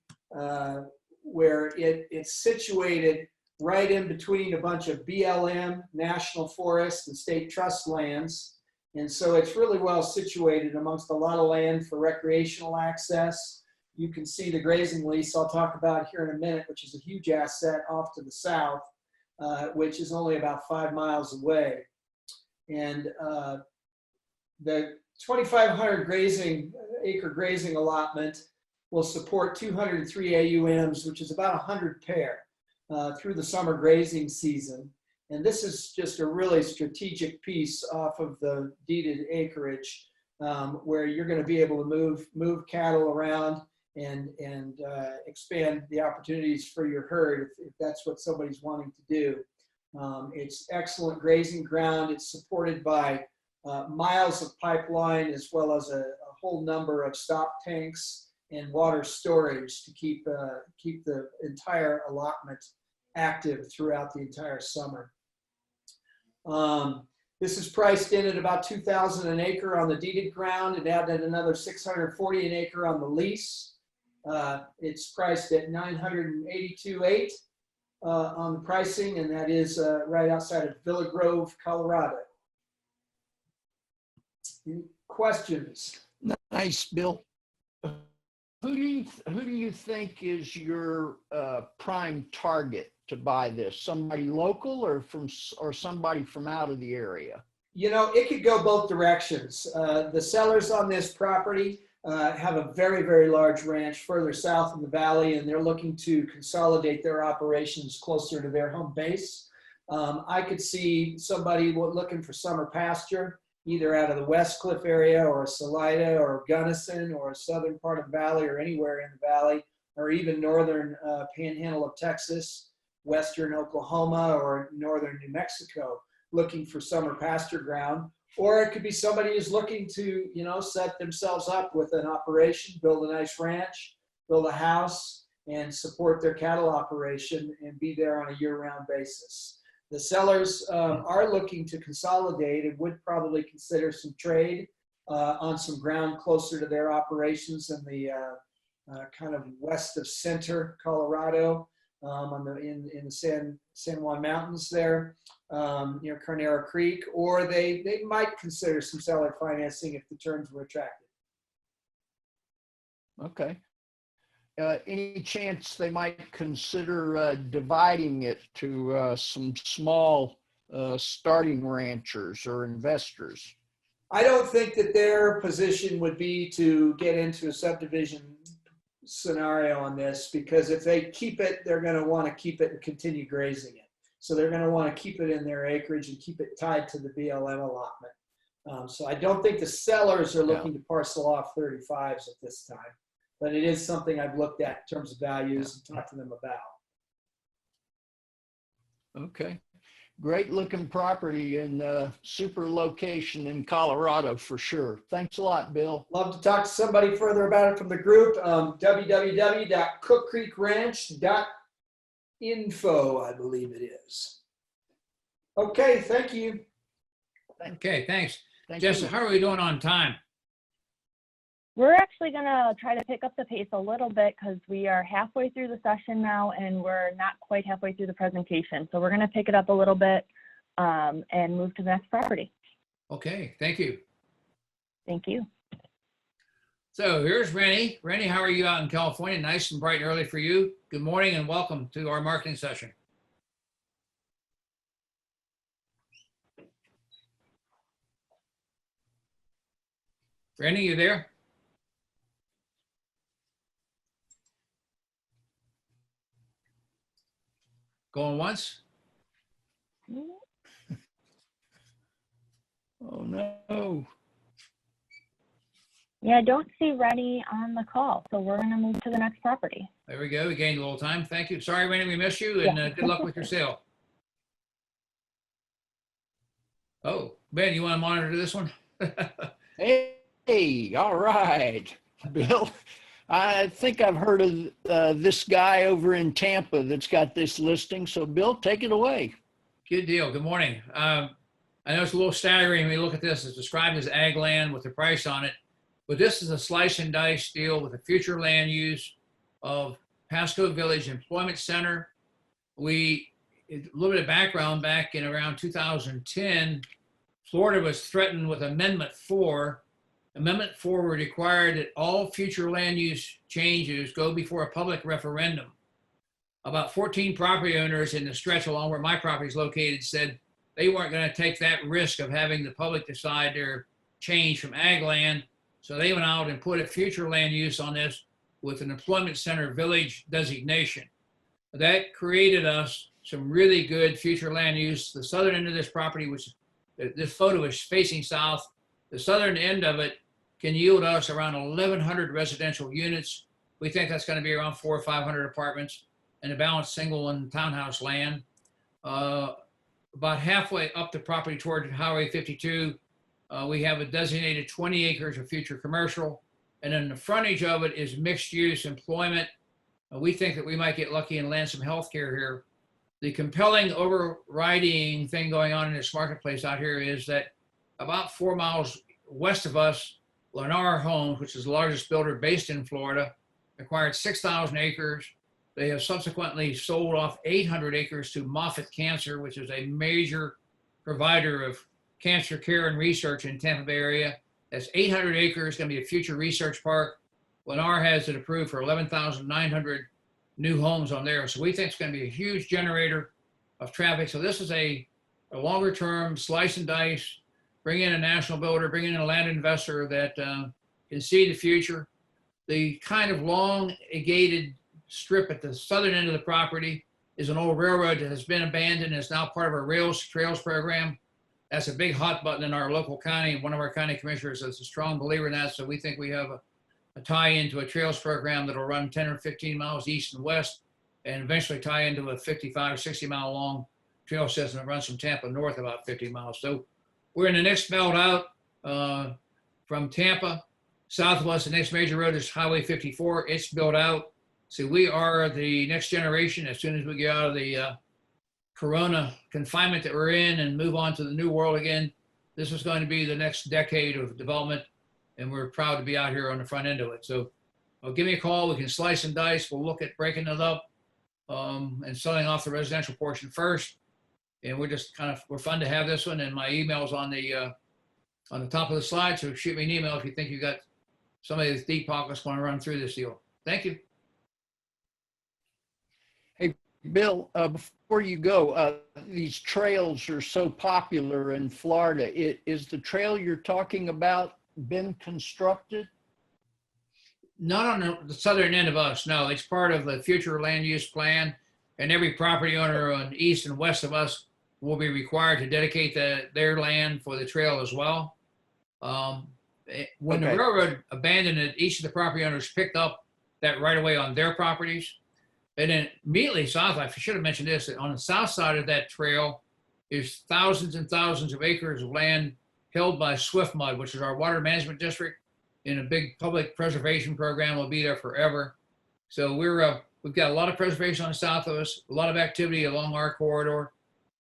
where it's situated right in between a bunch of BLM, national forest, and state trust lands. And so it's really well situated amongst a lot of land for recreational access. You can see the grazing lease I'll talk about here in a minute, which is a huge asset off to the south, which is only about 5 miles away. And the 2,500 acre grazing allotment will support 203 AUMs, which is about 100 pair through the summer grazing season. And this is just a really strategic piece off of the deeded acreage, where you're going to be able to move cattle around and expand the opportunities for your herd if that's what somebody's wanting to do. It's excellent grazing ground. It's supported by miles of pipeline, as well as a whole number of stop tanks and water storage to keep the entire allotment active throughout the entire summer. This is priced in at about $2,000 an acre on the deeded ground, and added another $640 an acre on the lease. It's priced at $982,800 on the pricing, and that is right outside of Villa Grove, Colorado. Any questions? Nice, Bill. Who do you think is your prime target to buy this? Somebody local or somebody from out of the area? You know, it could go both directions. The sellers on this property, have a very, very large ranch further south in the valley, and they're looking to consolidate their operations closer to their home base. I could see somebody looking for summer pasture, either out of the West Cliff area or Salida or Gunnison or a southern part of the valley or anywhere in the valley, or even northern panhandle of Texas, western Oklahoma, or northern New Mexico, looking for summer pasture ground. Or it could be somebody who's looking to, set themselves up with an operation, build a nice ranch, build a house, and support their cattle operation and be there on a year-round basis. The sellers are looking to consolidate and would probably consider some trade on some ground closer to their operations in the kind of west of center Colorado, in the San Juan Mountains there, near Carnero Creek, or they might consider some seller financing if the terms were attractive. Okay. Any chance they might consider dividing it to some small starting ranchers or investors? I don't think that their position would be to get into a subdivision scenario on this, because if they keep it, they're going to want to keep it and continue grazing it. So they're going to want to keep it in their acreage and keep it tied to the BLM allotment. So I don't think the sellers are looking to parcel off 35s at this time, but it is something I've looked at in terms of values and talked to them about. Okay. Great looking property and super location in Colorado for sure. Thanks a lot, Bill. Love to talk to somebody further about it from the group. www.cookcreekranch.info, I believe it is. Okay, thank you. Okay, thanks. Thank Jessica, you. how are we doing on time? We're actually going to try to pick up the pace a little bit because we are halfway through the session now and we're not quite halfway through the presentation. So we're going to pick it up a little bit and move to the next property. Okay, thank you. Thank you. So here's Rennie. Rennie, how are you out in California? Nice and bright and early for you. Good morning and welcome to our marketing session. Rennie, you there? Going once? Oh no. Yeah, I don't see Rennie on the call, so we're going to move to the next property. There we go. We gained a little time. Thank you. Sorry, Rennie, we missed you, and good luck with your sale. Oh, Ben, you want to monitor this one? Hey, all right, Bill. I think I've heard of this guy over in Tampa that's got this listing. So, Bill, take it away. Good deal. Good morning. I know it's a little staggering when you look at this. It's described as ag land with the price on it, but this is a slice and dice deal with the future land use of Pasco Village Employment Center. A little bit of background, back in around 2010, Florida was threatened with Amendment 4. Amendment 4 would require that all future land use changes go before a public referendum. About 14 property owners in the stretch along where my property is located said they weren't going to take that risk of having the public decide their change from ag land. So they went out and put a future land use on this with an employment center village designation. That created us some really good future land use. The southern end of this property, which this photo is facing south, the southern end of it can yield us around 1,100 residential units. We think that's going to be around 400 or 500 apartments and a balanced single and townhouse land. About halfway up the property toward Highway 52, we have a designated 20 acres of future commercial. And then the frontage of it is mixed use employment. We think that we might get lucky and land some healthcare here. The compelling overriding thing going on in this marketplace out here is that about 4 miles west of us, Lennar Homes, which is the largest builder based in Florida, acquired 6,000 acres. They have subsequently sold off 800 acres to Moffitt Cancer, which is a major provider of cancer care and research in Tampa Bay area. That's 800 acres, going to be a future research park. Lennar has it approved for 11,900 new homes on there. So we think it's going to be a huge generator of traffic. So this is a longer term slice and dice, bring in a national builder, bring in a land investor that can see the future. The kind of long gated strip at the southern end of the property is an old railroad that has been abandoned and is now part of our trails program. That's a big hot button in our local county. One of our county commissioners is a strong believer in that. So we think we have a tie into a trails program that'll run 10 or 15 miles east and west and eventually tie into a 55 or 60 mile long trail system that runs from Tampa north about 50 miles. So we're in the next belt out from Tampa. Southwest, the next major road is Highway 54. It's built out. So we are the next generation. As soon as we get out of the Corona confinement that we're in and move on to the new world again, this is going to be the next decade of development. And we're proud to be out here on the front end of it. So give me a call. We can slice and dice. We'll look at breaking it up and selling off the residential portion first. And we're just we're fun to have this one. And my email's on the top of the slide. So shoot me an email if you think you got somebody with deep pockets want to run through this deal. Thank you. Hey, Bill, before you go, these trails are so popular in Florida. Is the trail you're talking about been constructed? Not on the southern end of us, no. It's part of the future land use plan, and every property owner on east and west of us will be required to dedicate their land for the trail as well. When the railroad abandoned it, each of the property owners picked up that right away on their properties. And then immediately south, I should have mentioned this, on the south side of that trail is thousands and thousands of acres of land held by Swiftmud, which is our water management district, in a big public preservation program. Will be there forever. So we've got a lot of preservation on the south of us, a lot of activity along our corridor,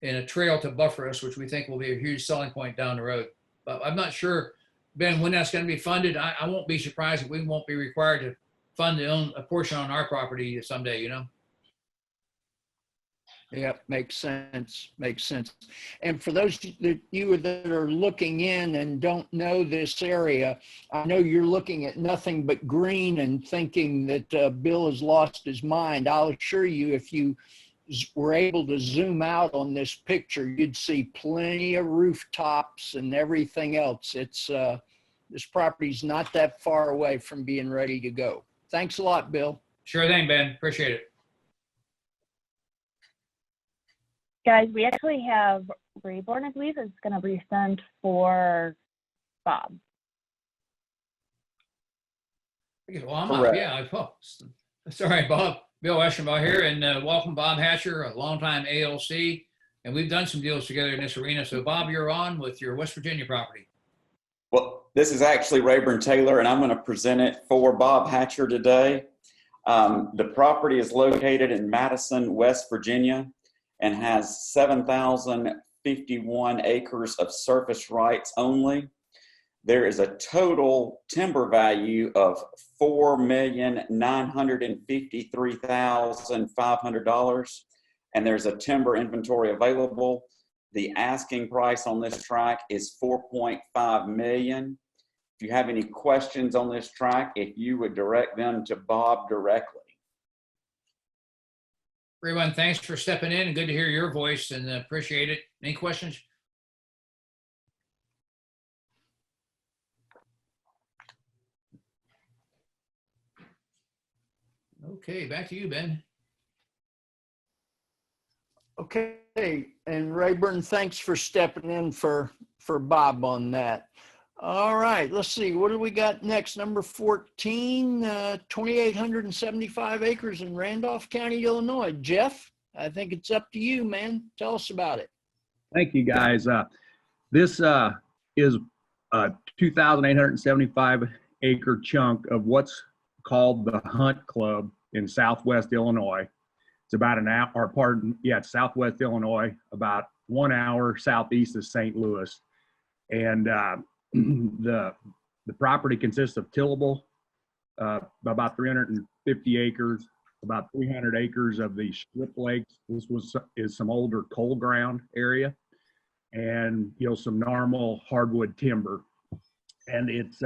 and a trail to buffer us, which we think will be a huge selling point down the road. But I'm not sure, Ben, when that's going to be funded. I won't be surprised if we won't be required to fund a portion on our property someday, you know? Yeah, makes sense. Makes sense. And for those that are looking in and don't know this area, I know you're looking at nothing but green and thinking that Bill has lost his mind. I'll assure you, if you were able to zoom out on this picture, you'd see plenty of rooftops and everything else. It's this property's not that far away from being ready to go. Thanks a lot, Bill. Sure thing, Ben. Appreciate it. Guys, we actually have Rayborn, I believe, is going to resend for Bob. Well, I'm up. Yeah. Sorry, Bob. Bill Eschenbach here, and welcome Bob Hatcher, a longtime ALC, and we've done some deals together in this arena. So, Bob, you're on with your West Virginia property. Well, this is actually Rayburn Taylor, and I'm going to present it for Bob Hatcher today. The property is located in Madison, West Virginia, and has 7,051 acres of surface rights only. There is a total timber value of $4,953,500, and there's a timber inventory available. The asking price on this tract is $4.5 million. If you have any questions on this tract, if you would direct them to Bob directly. Everyone, thanks for stepping in, and good to hear your voice, and appreciate it. Any questions? Okay, back to you, Ben. Okay, and Rayburn, thanks for stepping in for Bob on that. All right, let's see, what do we got next? Number 14, 2,875 acres in Randolph County, Illinois. Jeff, I think it's up to you, man. Tell us about it. Thank you, guys. This is a 2,875 acre chunk of what's called the Hunt Club in Southwest Illinois. It's about an hour, or pardon, yeah, it's Southwest Illinois, about 1 hour southeast of St. Louis. And the property consists of tillable, about 350 acres, about 300 acres of the strip lakes. This is some older coal ground area, and some normal hardwood timber. And it's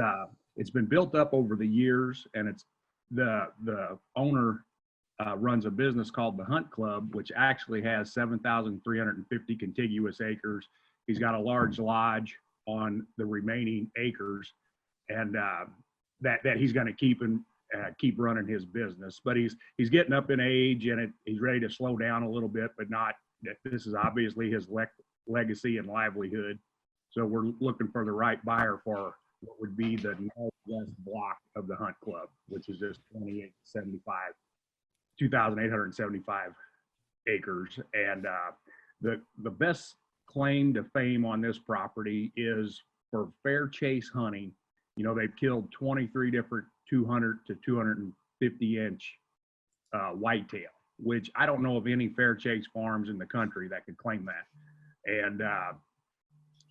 been built up over the years, and it's the owner runs a business called the Hunt Club, which actually has 7,350 contiguous acres. He's got a large lodge on the remaining acres, and that he's going to keep running his business. But he's getting up in age, and he's ready to slow down a little bit, but not. This is obviously his legacy and livelihood. So we're looking for the right buyer for what would be the northwest block of the Hunt Club, which is just 2,875 acres. And the best claim to fame on this property is for fair chase hunting. You know, they've killed 23 different 200 to 250 inch whitetail, which I don't know of any fair chase farms in the country that could claim that. And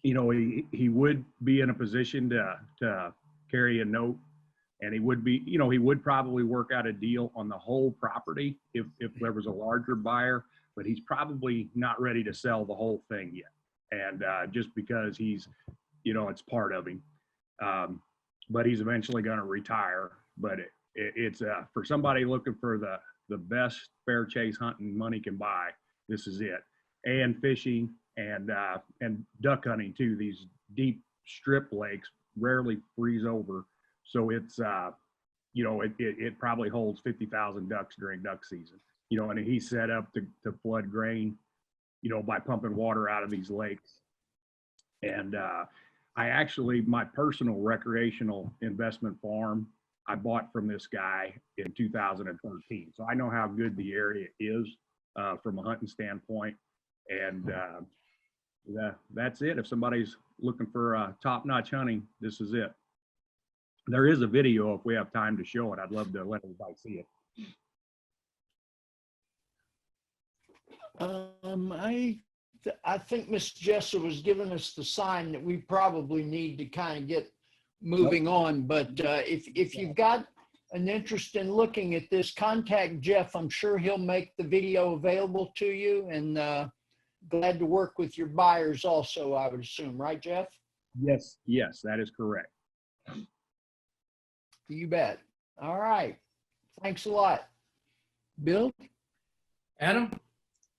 you know, he would be in a position to carry a note, and he would be, you know, he would probably work out a deal on the whole property if there was a larger buyer, but he's probably not ready to sell the whole thing yet. And just because he's, you know, it's part of him, but he's eventually going to retire. But it's for somebody looking for the best fair chase hunting money can buy, this is it. And fishing and duck hunting too. These deep strip lakes rarely freeze over, so it's you know, it probably holds 50,000 ducks during duck season. You know, and he's set up to flood grain, you know, by pumping water out of these lakes. And I actually, my personal recreational investment farm, I bought from this guy in 2013. So I know how good the area is from a hunting standpoint. And that's it. If somebody's looking for top-notch hunting, this is it. There is a video if we have time to show it. I'd love to let everybody see it. I think Miss Jessa was giving us the sign that we probably need to kind of get moving on. But if you've got an interest in looking at this, contact Jeff. I'm sure he'll make the video available to you, and glad to work with your buyers also, I would assume. Right, Jeff? Yes, that is correct. You bet. All right. Thanks a lot. Bill? Adam,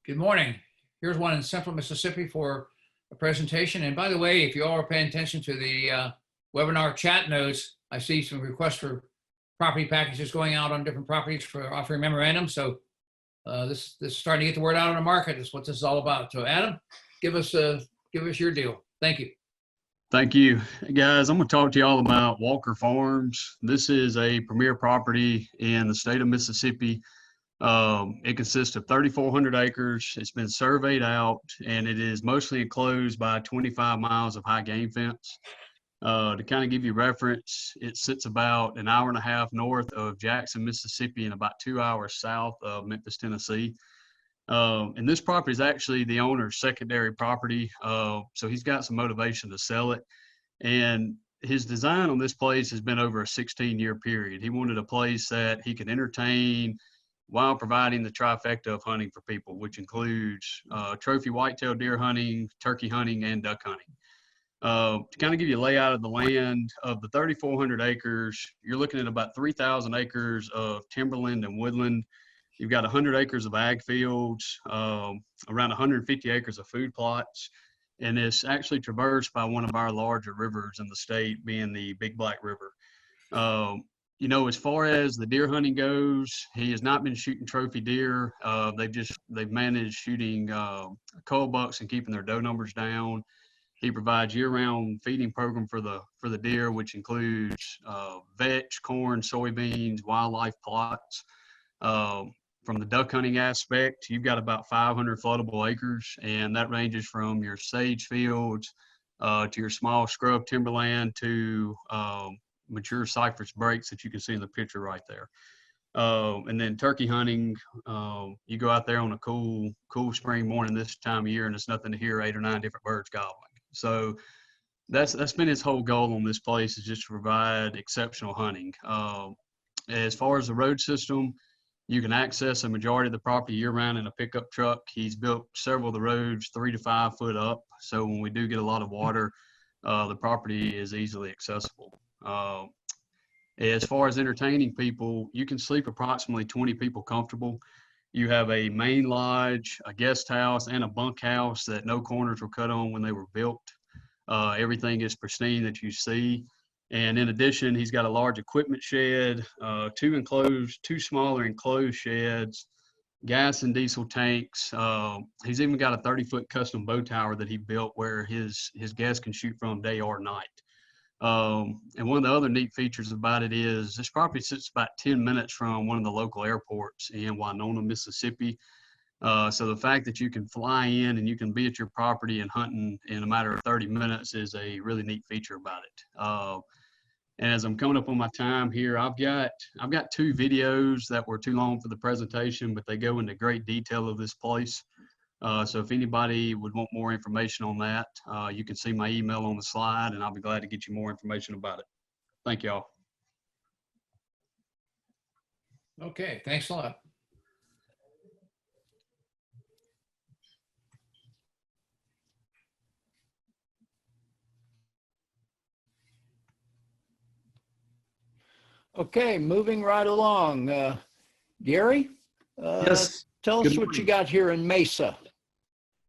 good morning. Here's one in Central Mississippi for a presentation. And by the way, if you all are paying attention to the webinar chat notes, I see some requests for property packages going out on different properties for offering memorandums. So this is starting to get the word out on the market. Is what this is all about. So Adam, give us your deal. Thank you. Thank you. Hey guys, I'm going to talk to you all about Walker Farms. This is a premier property in the state of Mississippi. It consists of 3,400 acres. It's been surveyed out, and it is mostly enclosed by 25 miles of high game fence. To kind of give you reference, it sits about an hour and a half north of Jackson, Mississippi, and about 2 hours south of Memphis, Tennessee. And this property is actually the owner's secondary property, so he's got some motivation to sell it. And his design on this place has been over a 16-year period. He wanted a place that he could entertain while providing the trifecta of hunting for people, which includes trophy whitetail deer hunting, turkey hunting, and duck hunting. To kind of give you a layout of the land, of the 3,400 acres, you're looking at about 3,000 acres of timberland and woodland. You've got 100 acres of ag fields, around 150 acres of food plots, and it's actually traversed by one of our larger rivers in the state, being the Big Black River. You know, as far as the deer hunting goes, he has not been shooting trophy deer. They've managed shooting cull bucks and keeping their doe numbers down. He provides year-round feeding program for the deer, which includes vetch, corn, soybeans, wildlife plots. From the duck hunting aspect, you've got about 500 floatable acres, and that ranges from your sage fields to your small scrub timberland to mature cypress breaks that you can see in the picture right there. And then turkey hunting, you go out there on a cool spring morning this time of year, and it's nothing to hear 8 or 9 different birds gobbling. So that's been his whole goal on this place, is just to provide exceptional hunting. As far as the road system, you can access a majority of the property year-round in a pickup truck. He's built several of the roads 3 to 5 foot up, so when we do get a lot of water, the property is easily accessible. As far as entertaining people, you can sleep approximately 20 people comfortable. You have a main lodge, a guest house, and a bunkhouse that no corners were cut on when they were built. Everything is pristine that you see. And in addition, he's got a large equipment shed, two smaller enclosed sheds, gas and diesel tanks. He's even got a 30-foot custom bow tower that he built where his guests can shoot from day or night. And one of the other neat features about it is this property sits about 10 minutes from one of the local airports in Winona, Mississippi. So the fact that you can fly in and you can be at your property and hunting in a matter of 30 minutes is a really neat feature about it. And as I'm coming up on my time here, I've got 2 videos that were too long for the presentation, but they go into great detail of this place. So if anybody would want more information on that, you can see my email on the slide, and I'll be glad to get you more information about it. Thank y'all. Okay, thanks a lot. Okay, moving right along. Gary? Yes. Tell us what you got here in Mesa.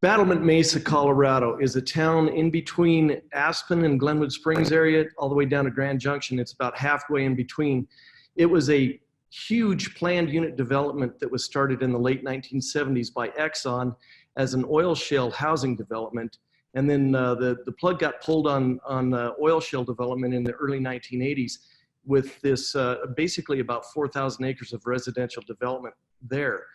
Battlement Mesa, Colorado is a town in between Aspen and Glenwood Springs area, all the way down to Grand Junction. It's about halfway in between. It was a huge planned unit development that was started in the late 1970s by Exxon as an oil shale housing development. And then the plug got pulled on oil shale development in the early 1980s with this basically about 4,000 acres of residential development there.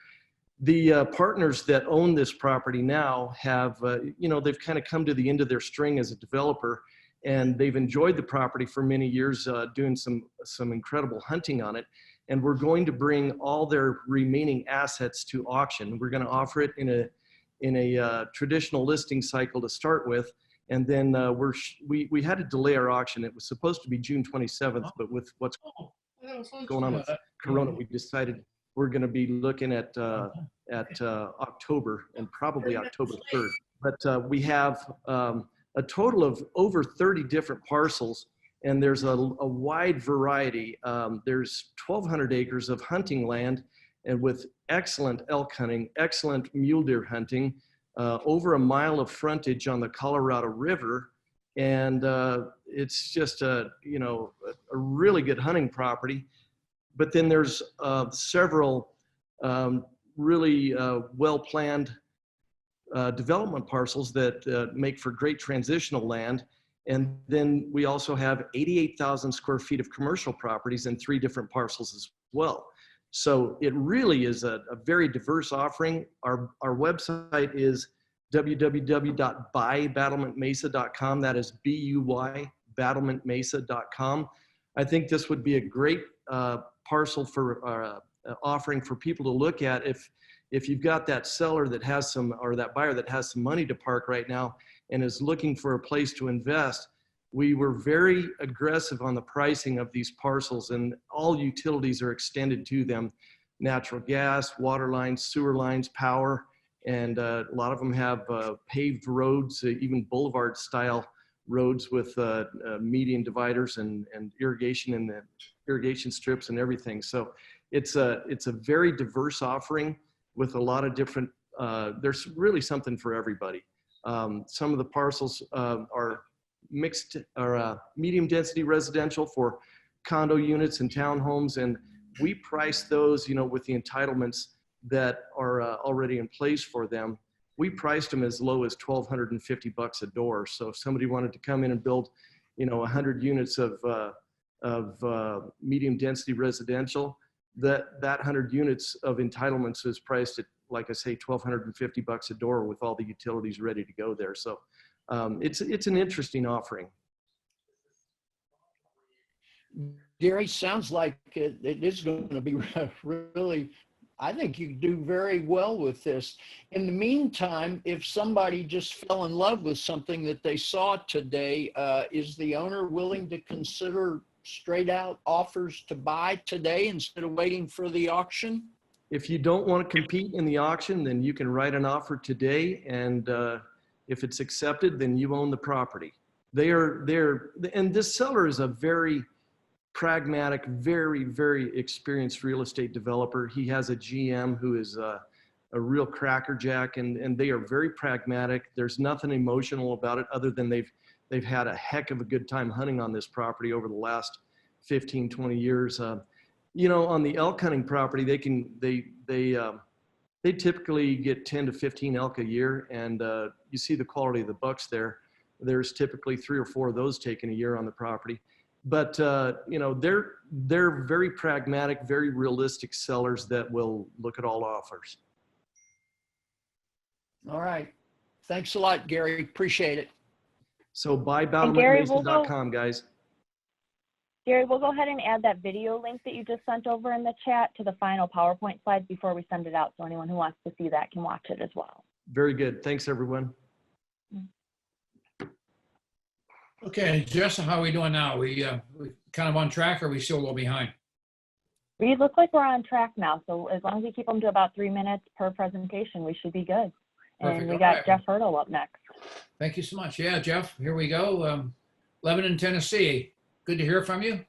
The partners that own this property now have, they've kind of come to the end of their string as a developer, and they've enjoyed the property for many years, doing some incredible hunting on it. And we're going to bring all their remaining assets to auction. We're going to offer it in a traditional listing cycle to start with, and then we had to delay our auction. It was supposed to be June 27th, but with what's going on with Corona, we decided we're going to be looking at October, and probably October 3rd. But we have a total of over 30 different parcels, and there's a wide variety. There's 1,200 acres of hunting land, and with excellent elk hunting, excellent mule deer hunting, over a mile of frontage on the Colorado River, and it's just a really good hunting property. But then there's several really well-planned development parcels that make for great transitional land. And then we also have 88,000 square feet of commercial properties in 3 different parcels as well. So it really is a very diverse offering. Our website is www.buybattlementmesa.com. That is BUY, battlementmesa.com. I think this would be a great parcel for offering for people to look at if you've got that seller that has some, or that buyer that has some money to park right now and is looking for a place to invest. We were very aggressive on the pricing of these parcels, and all utilities are extended to them: natural gas, water lines, sewer lines, power, and a lot of them have paved roads, even boulevard style roads with median dividers and irrigation in the irrigation strips and everything. So it's a very diverse offering with a lot of different, there's really something for everybody. Some of the parcels are mixed or medium density residential for condo units and townhomes, and we price those, with the entitlements that are already in place for them. We priced them as low as $1,250 a door. So if somebody wanted to come in and build, 100 units of medium density residential, that 100 units of entitlements is priced at, like I say, $1,250 a door with all the utilities ready to go there. So it's an interesting offering. Gary, sounds like it is going to be really, I think you do very well with this. In the meantime, if somebody just fell in love with something that they saw today, is the owner willing to consider straight out offers to buy today instead of waiting for the auction? If you don't want to compete in the auction, then you can write an offer today, and if it's accepted, then you own the property. And this seller is a very pragmatic, very, very experienced real estate developer. He has a GM who is a real crackerjack, and they are very pragmatic. There's nothing emotional about it other than they've they've had a heck of a good time hunting on this property over the last 15, 20 years. You know, on the elk hunting property, they typically get 10 to 15 elk a year, and you see the quality of the bucks there. There's typically 3 or 4 of those taken a year on the property. But you know, they're very pragmatic, very realistic sellers that will look at all offers. All right. Thanks a lot, Gary. Appreciate it. So buybattlementmesa.com, guys. Gary, we'll go ahead and add that video link that you just sent over in the chat to the final PowerPoint slides before we send it out, so anyone who wants to see that can watch it as well. Very good. Thanks, everyone. Okay, Jess, how are we doing now? We kind of on track, or are we still a little behind? We look like we're on track now, so as long as we keep them to about 3 minutes per presentation, we should be good. Perfect. And we All got right. Jeff Hurdle up next. Thank you so much. Yeah, Jeff, here we go. Lebanon, Tennessee. Good to hear from you.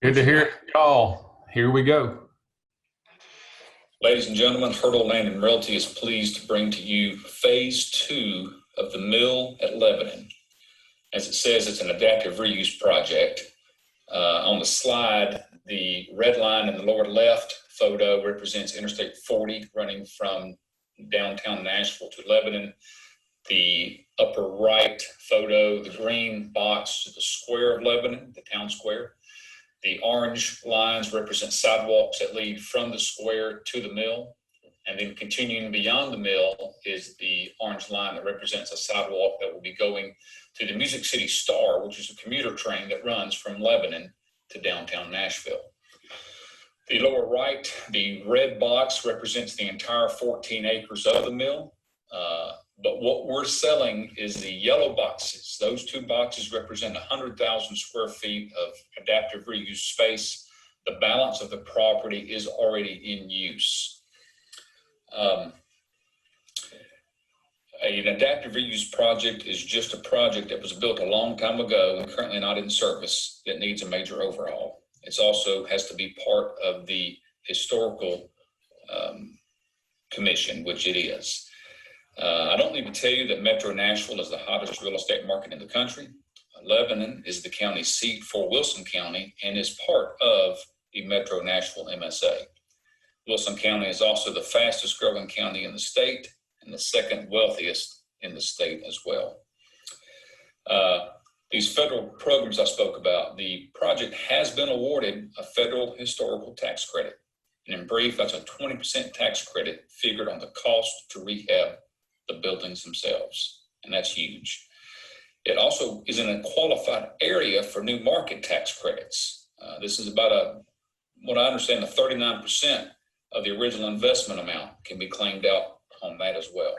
Good to hear y'all. Here we go. Ladies and gentlemen, Hurdle Land and Realty is pleased to bring to you phase 2 of the mill at Lebanon. As it says, it's an adaptive reuse project. On the slide, the red line in the lower left photo represents Interstate 40 running from downtown Nashville to Lebanon. The upper right photo, the green box, is the square of Lebanon, the town square. The orange lines represent sidewalks that lead from the square to the mill. And then continuing beyond the mill is the orange line that represents a sidewalk that will be going to the Music City Star, which is a commuter train that runs from Lebanon to downtown Nashville. The lower right, the red box represents the entire 14 acres of the mill. But what we're selling is the yellow boxes. Those 2 boxes represent 100,000 square feet of adaptive reuse space. The balance of the property is already in use. An adaptive reuse project is just a project that was built a long time ago and currently not in service that needs a major overhaul. It also has to be part of the historical commission, which it is. I don't need to tell you that Metro Nashville is the hottest real estate market in the country. Lebanon is the county seat for Wilson County and is part of the Metro Nashville MSA. Wilson County is also the fastest growing county in the state and the second wealthiest in the state as well. These federal programs I spoke about, the project has been awarded a federal historical tax credit. And in brief, that's a 20% tax credit figured on the cost to rehab the buildings themselves, and that's huge. It also is in a qualified area for new market tax credits. This is about what I understand, 39% of the original investment amount can be claimed out on that as well.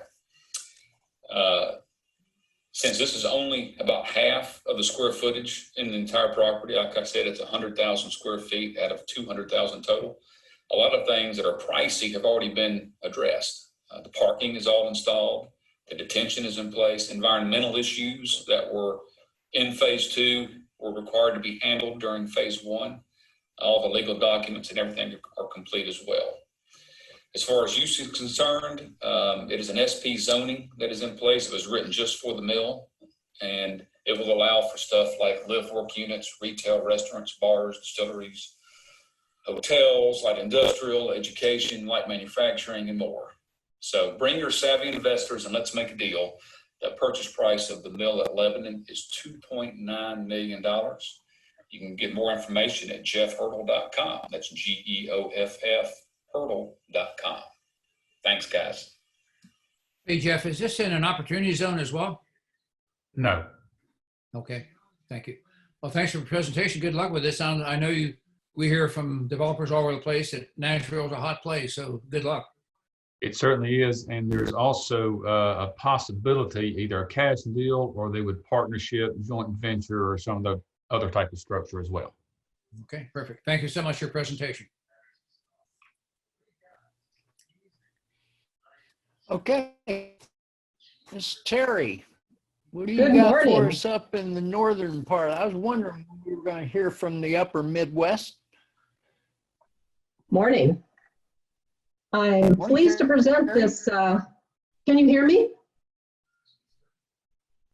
Since this is only about half of the square footage in the entire property, like I said, it's 100,000 square feet out of 200,000 total. A lot of things that are pricey have already been addressed. The parking is all installed. The detention is in place. Environmental issues that were in phase 2 were required to be handled during phase 1. All the legal documents and everything are complete as well. As far as use is concerned, it is an SP zoning that is in place. It was written just for the mill, and it will allow for stuff like live work units, retail, restaurants, bars, distilleries, hotels, light industrial, education, light manufacturing, and more. So bring your savvy investors and let's make a deal. The purchase price of the mill at Lebanon is $2.9 million. You can get more information at jeffhurdle.com. That's GEOFF hurdle.com. Thanks, guys. Hey, Jeff, is this in an opportunity zone as well? No. Okay, thank you. Well, thanks for the presentation. Good luck with this. I know we hear from developers all over the place that Nashville is a hot place, so good luck. It certainly is, and there's also a possibility, either a cash deal or they would partnership, joint venture, or some of the other type of structure as well. Okay, perfect. Thank you so much for your presentation. Okay, Ms. Terry, what do you Good got morning. for us up in the northern part? I was wondering when we were going to hear from the upper Midwest. Morning. I'm pleased to present this. Can you hear me?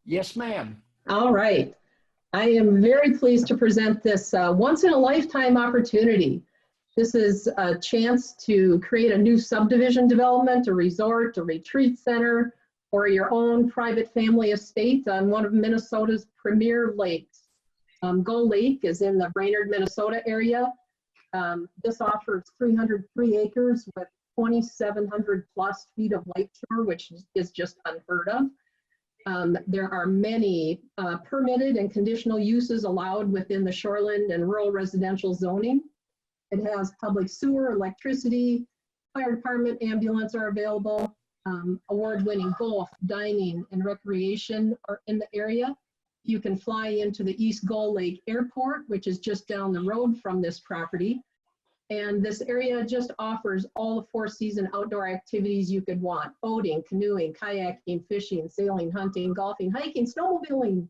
Yes, ma'am. All right. I am very pleased to present this once-in-a-lifetime opportunity. This is a chance to create a new subdivision development, a resort, a retreat center, or your own private family estate on one of Minnesota's premier lakes. Gull Lake is in the Brainerd, Minnesota area. This offers 303 acres with 2,700 plus feet of lakeshore, which is just unheard of. There are many permitted and conditional uses allowed within the shoreline and rural residential zoning. It has public sewer, electricity, fire department, ambulance are available. Award-winning golf, dining, and recreation are in the area. You can fly into the East Gull Lake Airport, which is just down the road from this property. And this area just offers all the four-season outdoor activities you could want: boating, canoeing, kayaking, fishing, sailing, hunting, golfing, hiking, snowmobiling.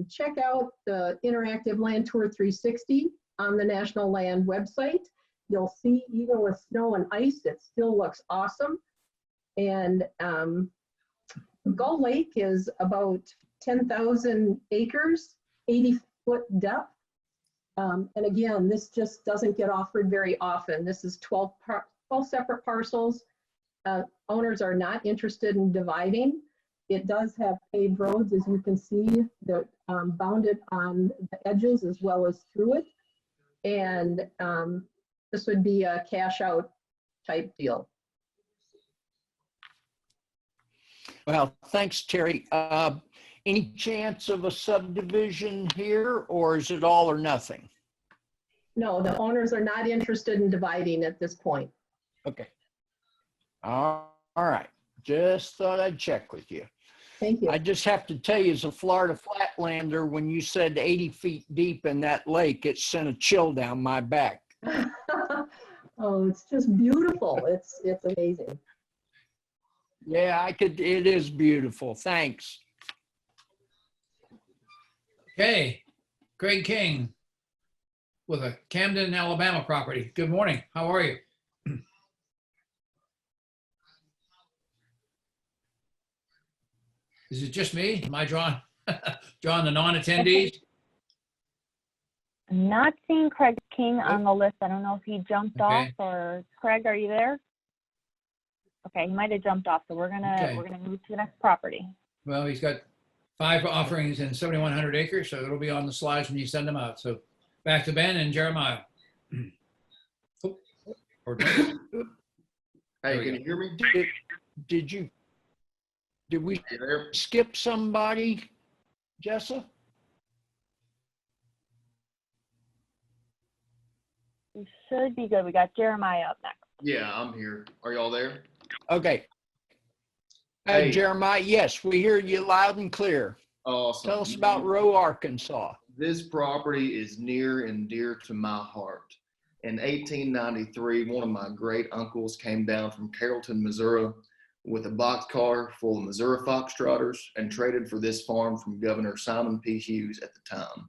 Check out the Interactive Land Tour 360 on the National Land website. You'll see, even with snow and ice, it still looks awesome. And Gull Lake is about 10,000 acres, 80-foot depth. And again, this just doesn't get offered very often. This is 12 separate parcels. Owners are not interested in dividing. It does have paved roads, as you can see, that bounded on the edges as well as through it. And this would be a cash out type deal. Well, thanks, Terry. Any chance of a subdivision here, or is it all or nothing? No, the owners are not interested in dividing at this point. Okay. All right. Just thought I'd check with you. Thank you. I just have to tell you, as a Florida Flatlander, when you said 80 feet deep in that lake, it sent a chill down my back. Oh, it's just beautiful. It's amazing. Yeah, it is beautiful. Thanks. Okay, Greg King with a Camden, Alabama property. Good morning. How are you? Is it just me? Am I drawing the non-attendees? I'm not seeing Craig King on the list. I don't know if he jumped off, or Craig, are you there? Okay, he might have jumped off, so we're gonna move to the next property. Well, he's got 5 offerings in 7,100 acres, so it'll be on the slides when you send them out. So back to Ben and Jeremiah. Hey, can you hear me? Did we skip somebody, Jessa? We should be good. We got Jeremiah up next. Yeah, I'm here. Are y'all there? Okay. Hey. Jeremiah, yes, we hear you loud and clear. Awesome. Tell us about Rowe, Arkansas. This property is near and dear to my heart. In 1893, one of my great uncles came down from Carrollton, Missouri with a boxcar full of Missouri Foxtrotters and traded for this farm from Governor Simon P. Hughes at the time.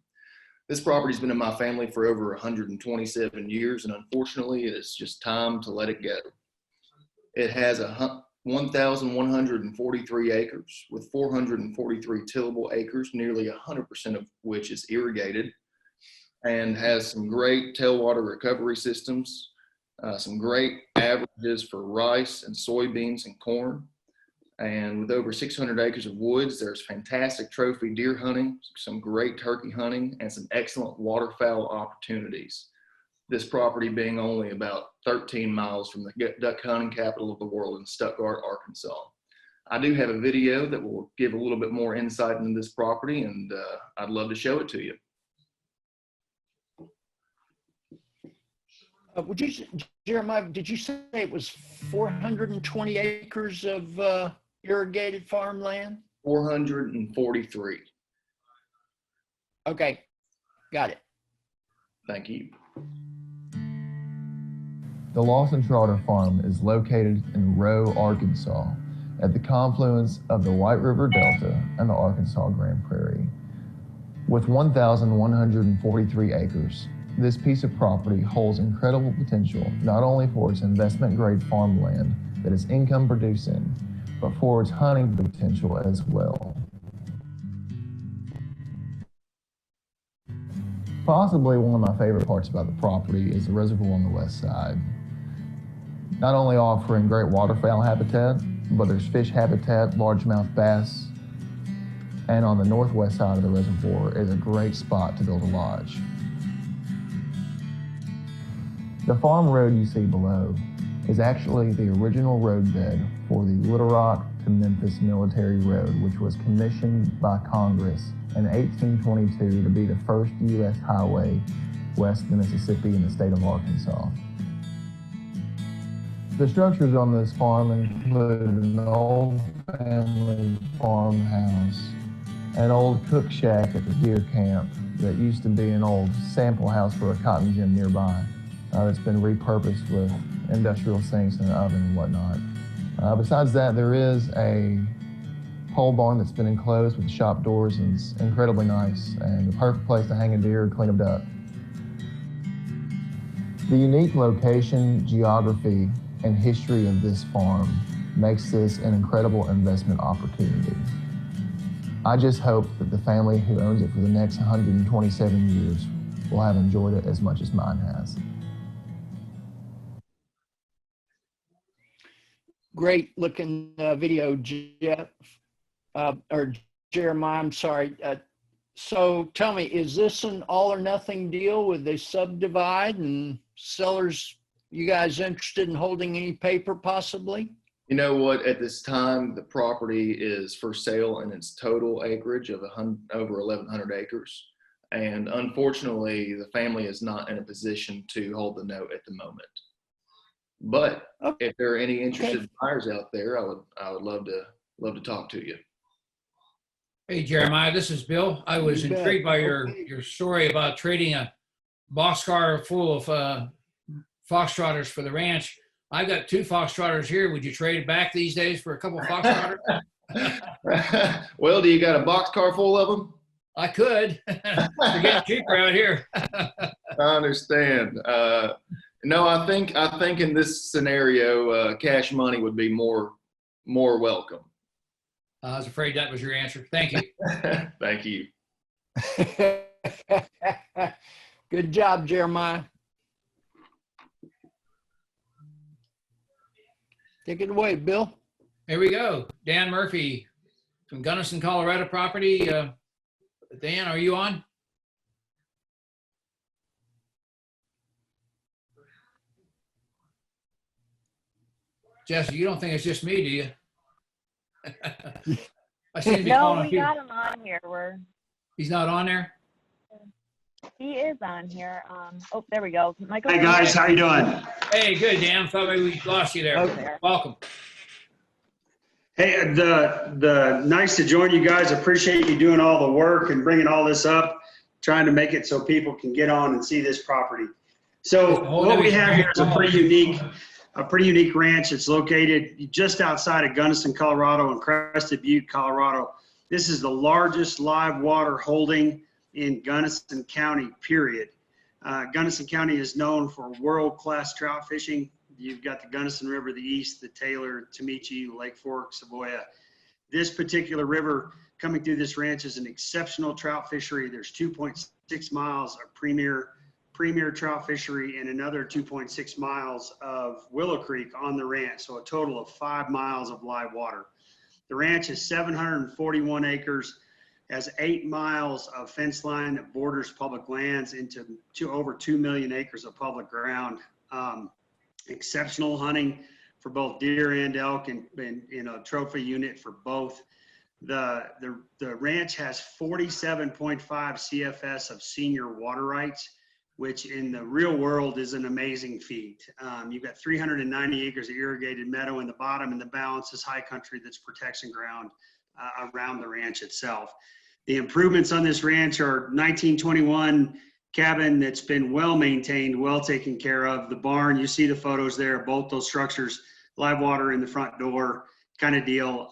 This property's been in my family for over 127 years, and unfortunately, it's just time to let it go. It has 1,143 acres with 443 tillable acres, nearly 100% of which is irrigated, and has some great tailwater recovery systems, some great averages for rice and soybeans and corn. And with over 600 acres of woods, there's fantastic trophy deer hunting, some great turkey hunting, and some excellent waterfowl opportunities. This property being only about 13 miles from the duck hunting capital of the world in Stuttgart, Arkansas. I do have a video that will give a little bit more insight into this property, and I'd love to show it to you. Jeremiah, did you say it was 420 acres of irrigated farmland? 443. Okay, got it. Thank you. The Lawson Trotter Farm is located in Rowe, Arkansas, at the confluence of the White River Delta and the Arkansas Grand Prairie. With 1,143 acres, this piece of property holds incredible potential not only for its investment-grade farmland that is income producing, but for its hunting potential as well. Possibly one of my favorite parts about the property is the reservoir on the west side. Not only offering great waterfowl habitat, but there's fish habitat, largemouth bass, and on the northwest side of the reservoir is a great spot to build a lodge. The farm road you see below is actually the original roadbed for the Little Rock to Memphis Military Road, which was commissioned by Congress in 1822 to be the first U.S. highway west of the Mississippi in the state of Arkansas. The structures on this farm include an old family farmhouse, an old cook shack at the deer camp that used to be an old sample house for a cotton gin nearby. It's been repurposed with industrial sinks and an oven and whatnot. Besides that, there is a pole barn that's been enclosed with shop doors and it's incredibly nice and the perfect place to hang a deer, clean a duck. The unique location, geography, and history of this farm makes this an incredible investment opportunity. I just hope that the family who owns it for the next 127 years will have enjoyed it as much as mine has. Great looking video, Jeff, or Jeremiah, I'm sorry. So tell me, is this an all or nothing deal? Would they subdivide and sellers, you guys interested in holding any paper possibly? You know what, at this time, the property is for sale in its total acreage of over 1,100 acres. And unfortunately, the family is not in a position to hold the note at the moment. But if there are any interested buyers out there, I would love to talk to you. Hey, Jeremiah, this is Bill. I was intrigued by your story about trading a boxcar full of foxtrotters for the ranch. I've got 2 foxtrotters here. Would you trade it back these days for a couple of foxtrotters? Well, do you got a boxcar full of them? I could. They're getting cheaper out here. I understand. No, I think in this scenario, cash money would be more welcome. I was afraid that was your answer. Thank you. Thank you. Good job, Jeremiah. Take it away, Bill. Here we go. Dan Murphy from Gunnison, Colorado property. Dan, are you on? Jesse, you don't think it's just me, do you? I seem to be No, we got him on here. He's not on there? He is on here. Oh, there we go. Michael. Hey guys, how you doing? Hey, good, Dan. Thought maybe we lost you there. Okay. Welcome. Hey, the nice to join you guys. Appreciate you doing all the work and bringing all this up, trying to make it so people can get on and see this property. So what we have here is a pretty unique ranch. It's located just outside of Gunnison, Colorado, and Crested Butte, Colorado. This is the largest live water holding in Gunnison County, period. Gunnison County is known for world-class trout fishing. You've got the Gunnison River, the East, the Taylor, Tamichi, Lake Fork, Savoya. This particular river coming through this ranch is an exceptional trout fishery. There's 2.6 miles of premier trout fishery and another 2.6 miles of Willow Creek on the ranch. So a total of 5 miles of live water. The ranch is 741 acres, has 8 miles of fence line that borders public lands into over 2 million acres of public ground. Exceptional hunting for both deer and elk, and in a trophy unit for both. The ranch has 47.5 CFS of senior water rights, which in the real world is an amazing feat. You've got 390 acres of irrigated meadow in the bottom, and the balance is high country that's protection ground around the ranch itself. The improvements on this ranch are 1921 cabin that's been well maintained, well taken care of. The barn, you see the photos there, both those structures, live water in the front door kind of deal.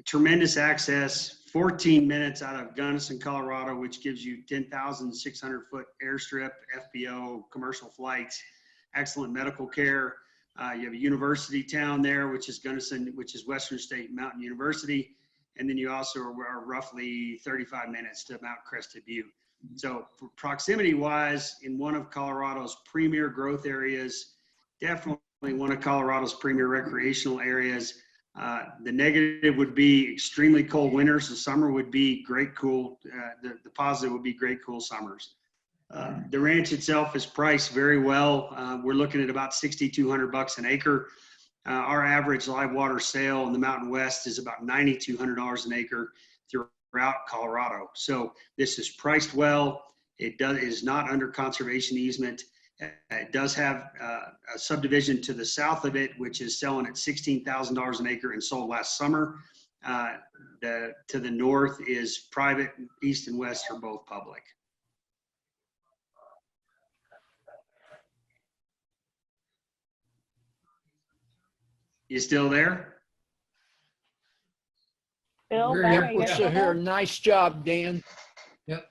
Tremendous access, 14 minutes out of Gunnison, Colorado, which gives you 10,600 foot airstrip, FBO, commercial flights, excellent medical care. You have a university town there, which is Gunnison, which is Western State Mountain University. And then you also are roughly 35 minutes to Mount Crested Butte. So for proximity wise, in one of Colorado's premier growth areas, definitely one of Colorado's premier recreational areas. The negative would be extremely cold winters. The summer would be great cool. The positive would be great cool summers. The ranch itself is priced very well. We're looking at about $6,200 an acre. Our average live water sale in the Mountain West is about $9,200 an acre throughout Colorado. So this is priced well. It is not under conservation easement. It does have a subdivision to the south of it, which is selling at $16,000 an acre and sold last summer. To the north is private. East and west are both public. You still there? Bill, Yep, Ben, are you we're guys still still here. there? Nice job, Dan. Yep.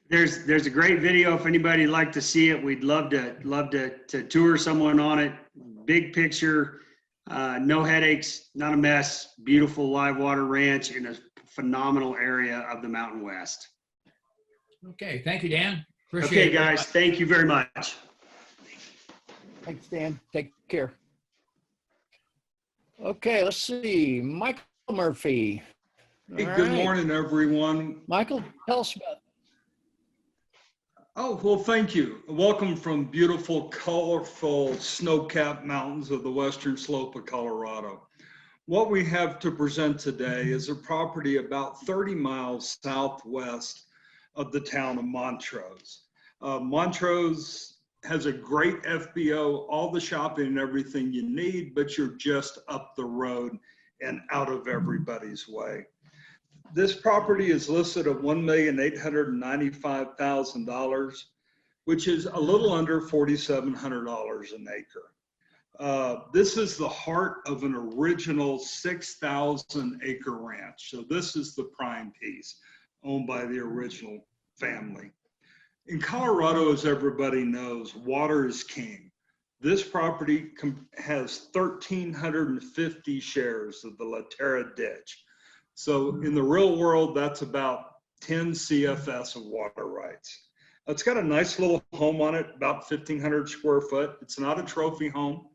There's a great video. If anybody would like to see it, we'd love to tour someone on it. Big picture, no headaches, not a mess. Beautiful live water ranch in a phenomenal area of the Mountain West. Okay, thank you, Dan. Appreciate Okay, it very guys, much. thank you very much. Thanks, Dan. Take care. Okay, let's see. Michael Murphy. Hey, All good right. morning, everyone. Michael, tell us about. Oh, well, thank you. Welcome from beautiful, colorful, snow-capped mountains of the western slope of Colorado. What we have to present today is a property about 30 miles southwest of the town of Montrose. Montrose has a great FBO, all the shopping and everything you need, but you're just up the road and out of everybody's way. This property is listed at $1,895,000, which is a little under $4,700 an acre. This is the heart of an original 6,000 acre ranch. So this is the prime piece owned by the original family. In Colorado, as everybody knows, water is king. This property has 1,350 shares of the La Terra ditch. So in the real world, that's about 10 CFS of water rights. It's got a nice little home on it, about 1,500 square foot. It's not a trophy home.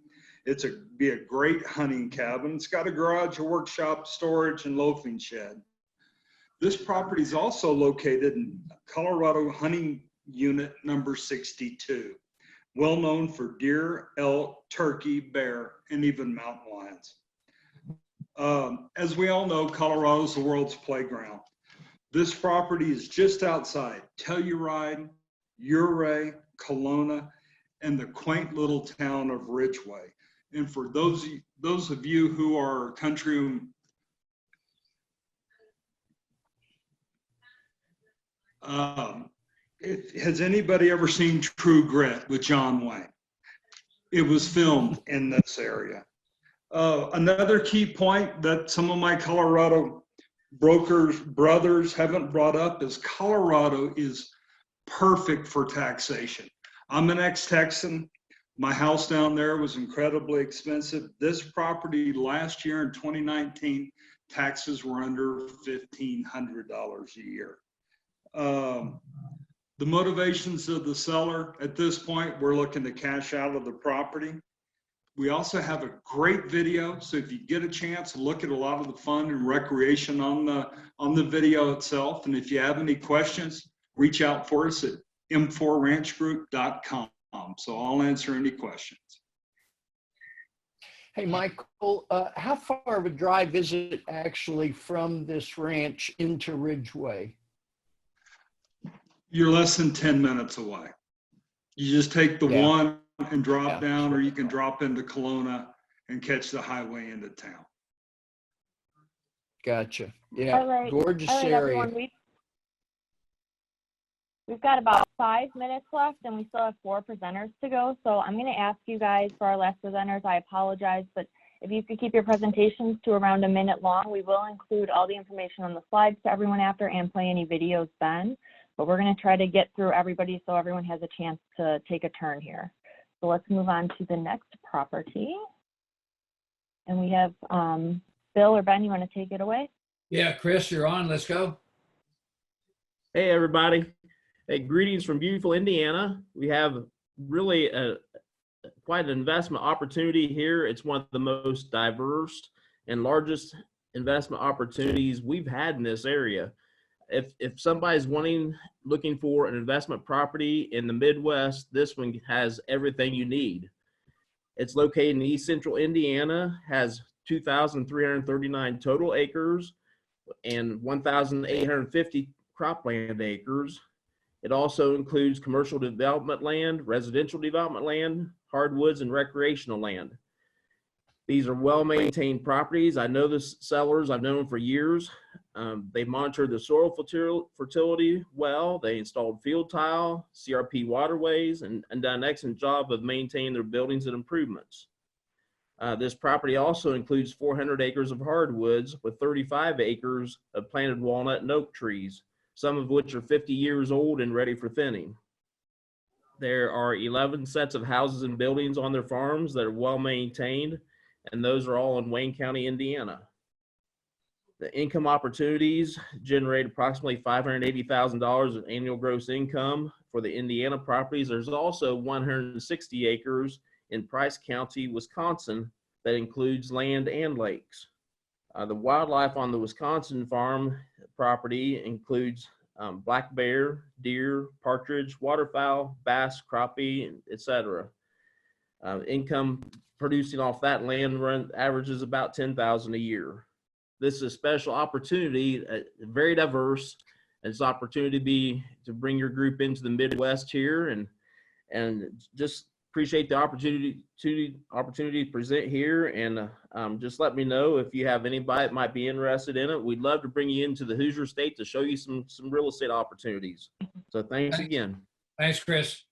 Be a great hunting cabin. It's got a garage, a workshop, storage, and loafing shed. This property is also located in Colorado Hunting Unit number 62, well known for deer, elk, turkey, bear, and even mountain lions. As we all know, Colorado is the world's playground. This property is just outside Telluride, Ouray, Kelowna, and the quaint little town of Ridgway. And for those of you who are country has anybody ever seen True Grit with John Wayne? It was filmed in this area. Another key point that some of my Colorado brothers haven't brought up is Colorado is perfect for taxation. I'm an ex-Texan. My house down there was incredibly expensive. This property last year in 2019, taxes were under $1,500 a year. The motivations of the seller, at this point, we're looking to cash out of the property. We also have a great video, so if you get a chance, look at a lot of the fun and recreation on the video itself. And if you have any questions, reach out for us at m4ranchgroup.com. So I'll answer any questions. Hey, Michael, how far of a drive is it actually from this ranch into Ridgway? You're less than 10 minutes away. You just take the one and drop down, or you can drop into Kelowna and catch the highway into town. Gotcha. Yeah, All right. gorgeous All right, area. everyone. We've got about 5 minutes left, and we still have 4 presenters to go. So I'm going to ask you guys for our last presenters. I apologize, but if you could keep your presentations to around a minute long, we will include all the information on the slides to everyone after and play any videos then. But we're going to try to get through everybody so everyone has a chance to take a turn here. So let's move on to the next property. And we have Bill or Ben, you want to take it away? Yeah, Chris, you're on. Let's go. Hey, everybody. Hey, greetings from beautiful Indiana. We have really quite an investment opportunity here. It's one of the most diverse and largest investment opportunities we've had in this area. If somebody's looking for an investment property in the Midwest, this one has everything you need. It's located in East Central Indiana, has 2,339 total acres and 1,850 cropland acres. It also includes commercial development land, residential development land, hardwoods, and recreational land. These are well-maintained properties. I know the sellers, I've known them for years. They monitored the soil fertility well. They installed field tile, CRP waterways, and done an excellent job of maintaining their buildings and improvements. This property also includes 400 acres of hardwoods with 35 acres of planted walnut and oak trees, some of which are 50 years old and ready for thinning. There are 11 sets of houses and buildings on their farms that are well maintained, and those are all in Wayne County, Indiana. The income opportunities generate approximately $580,000 of annual gross income for the Indiana properties. There's also 160 acres in Price County, Wisconsin, that includes land and lakes. The wildlife on the Wisconsin farm property includes black bear, deer, partridge, waterfowl, bass, crappie, etc. Income producing off that land averages about $10,000 a year. This is a special opportunity, very diverse. It's an opportunity to bring your group into the Midwest here, and just appreciate the opportunity to present here. And just let me know if you have anybody that might be interested in it. We'd love to bring you into the Hoosier State to show you some real estate opportunities. So thanks again. Thanks, Chris.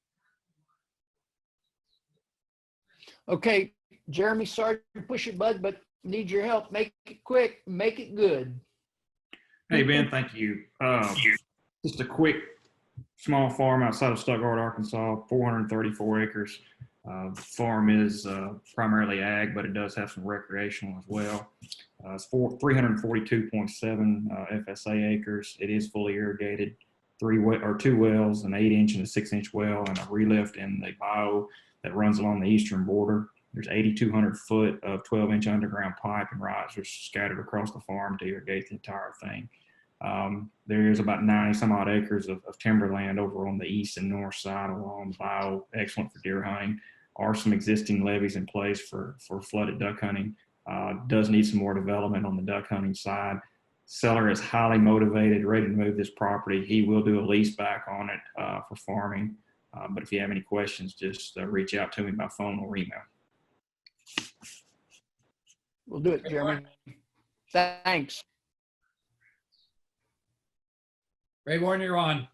Okay, Jeremy, sorry to push it, bud, but need your help. Make it quick, make it good. Hey, Ben, thank you. Just a quick small farm outside of Stuttgart, Arkansas, 434 acres. The farm is primarily ag, but it does have some recreational as well. It's 342.7 FSA acres. It is fully irrigated, two wells, an 8-inch and a 6-inch well, and a relift in the bayou that runs along the eastern border. There's 8,200 foot of 12-inch underground pipe and risers scattered across the farm to irrigate the entire thing. There is about 90 some odd acres of timberland over on the east and north side along the bayou, excellent for deer hunting. Are some existing levees in place for flooded duck hunting. Does need some more development on the duck hunting side. Seller is highly motivated, ready to move this property. He will do a lease back on it for farming. But if you have any questions, just reach out to me by phone or email. We'll do it, Jeremy. Thanks. Rayborn, you're on.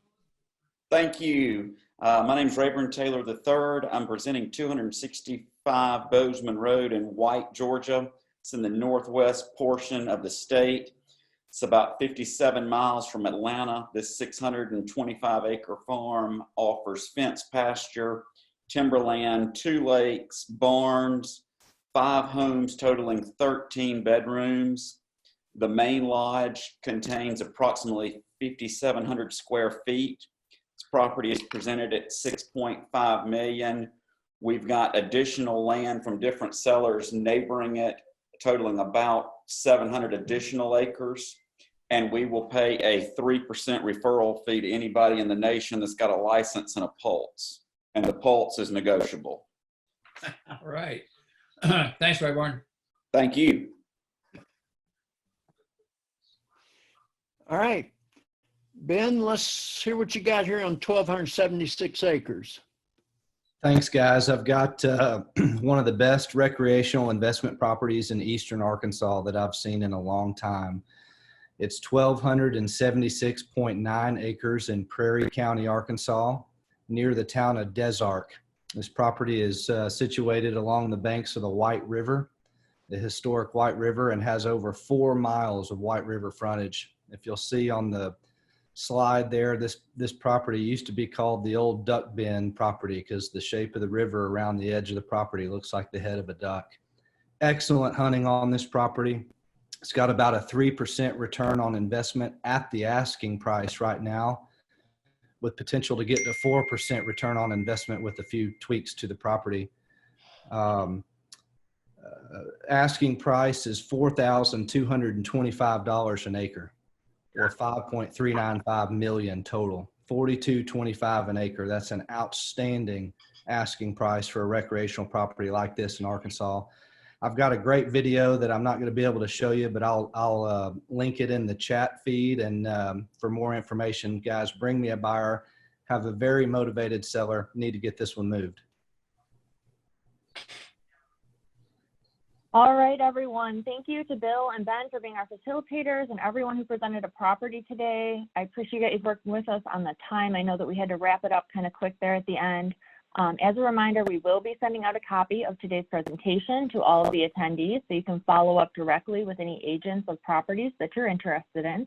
Thank you. My name is Rayburn Taylor III. I'm presenting 265 Bozeman Road in White, Georgia. It's in the northwest portion of the state. It's about 57 miles from Atlanta. This 625-acre farm offers fenced pasture, timberland, 2 lakes, barns, 5 homes totaling 13 bedrooms. The main lodge contains approximately 5,700 square feet. This property is presented at $6.5 million. We've got additional land from different sellers neighboring it, totaling about 700 additional acres. And we will pay a 3% referral fee to anybody in the nation that's got a license and a pulse. And the pulse is negotiable. All right. Thanks, Rayborn. Thank you. All right. Ben, let's hear what you got here on 1,276 acres. Thanks, guys. I've got one of the best recreational investment properties in eastern Arkansas that I've seen in a long time. It's 1,276.9 acres in Prairie County, Arkansas, near the town of Des Arc. This property is situated along the banks of the White River, the historic White River, and has over 4 miles of White River frontage. If you'll see on the slide there, this property used to be called the old duck bin property because the shape of the river around the edge of the property looks like the head of a duck. Excellent hunting on this property. It's got about a 3% return on investment at the asking price right now. with potential to get to 4% return on investment with a few tweaks to the property. Asking price is $4,225 an acre, or 5.395 million total. 42.25 an acre. That's an outstanding asking price for a recreational property like this in Arkansas. I've got a great video that I'm not going to be able to show you, but I'll link it in the chat feed. And for more information, guys, bring me a buyer. Have a very motivated seller. Need to get this one moved. All right, everyone. Thank you to Bill and Ben for being our facilitators and everyone who presented a property today. I appreciate you guys working with us on the time. I know that we had to wrap it up kind of quick there at the end. As a reminder, we will be sending out a copy of today's presentation to all of the attendees, so you can follow up directly with any agents of properties that you're interested in.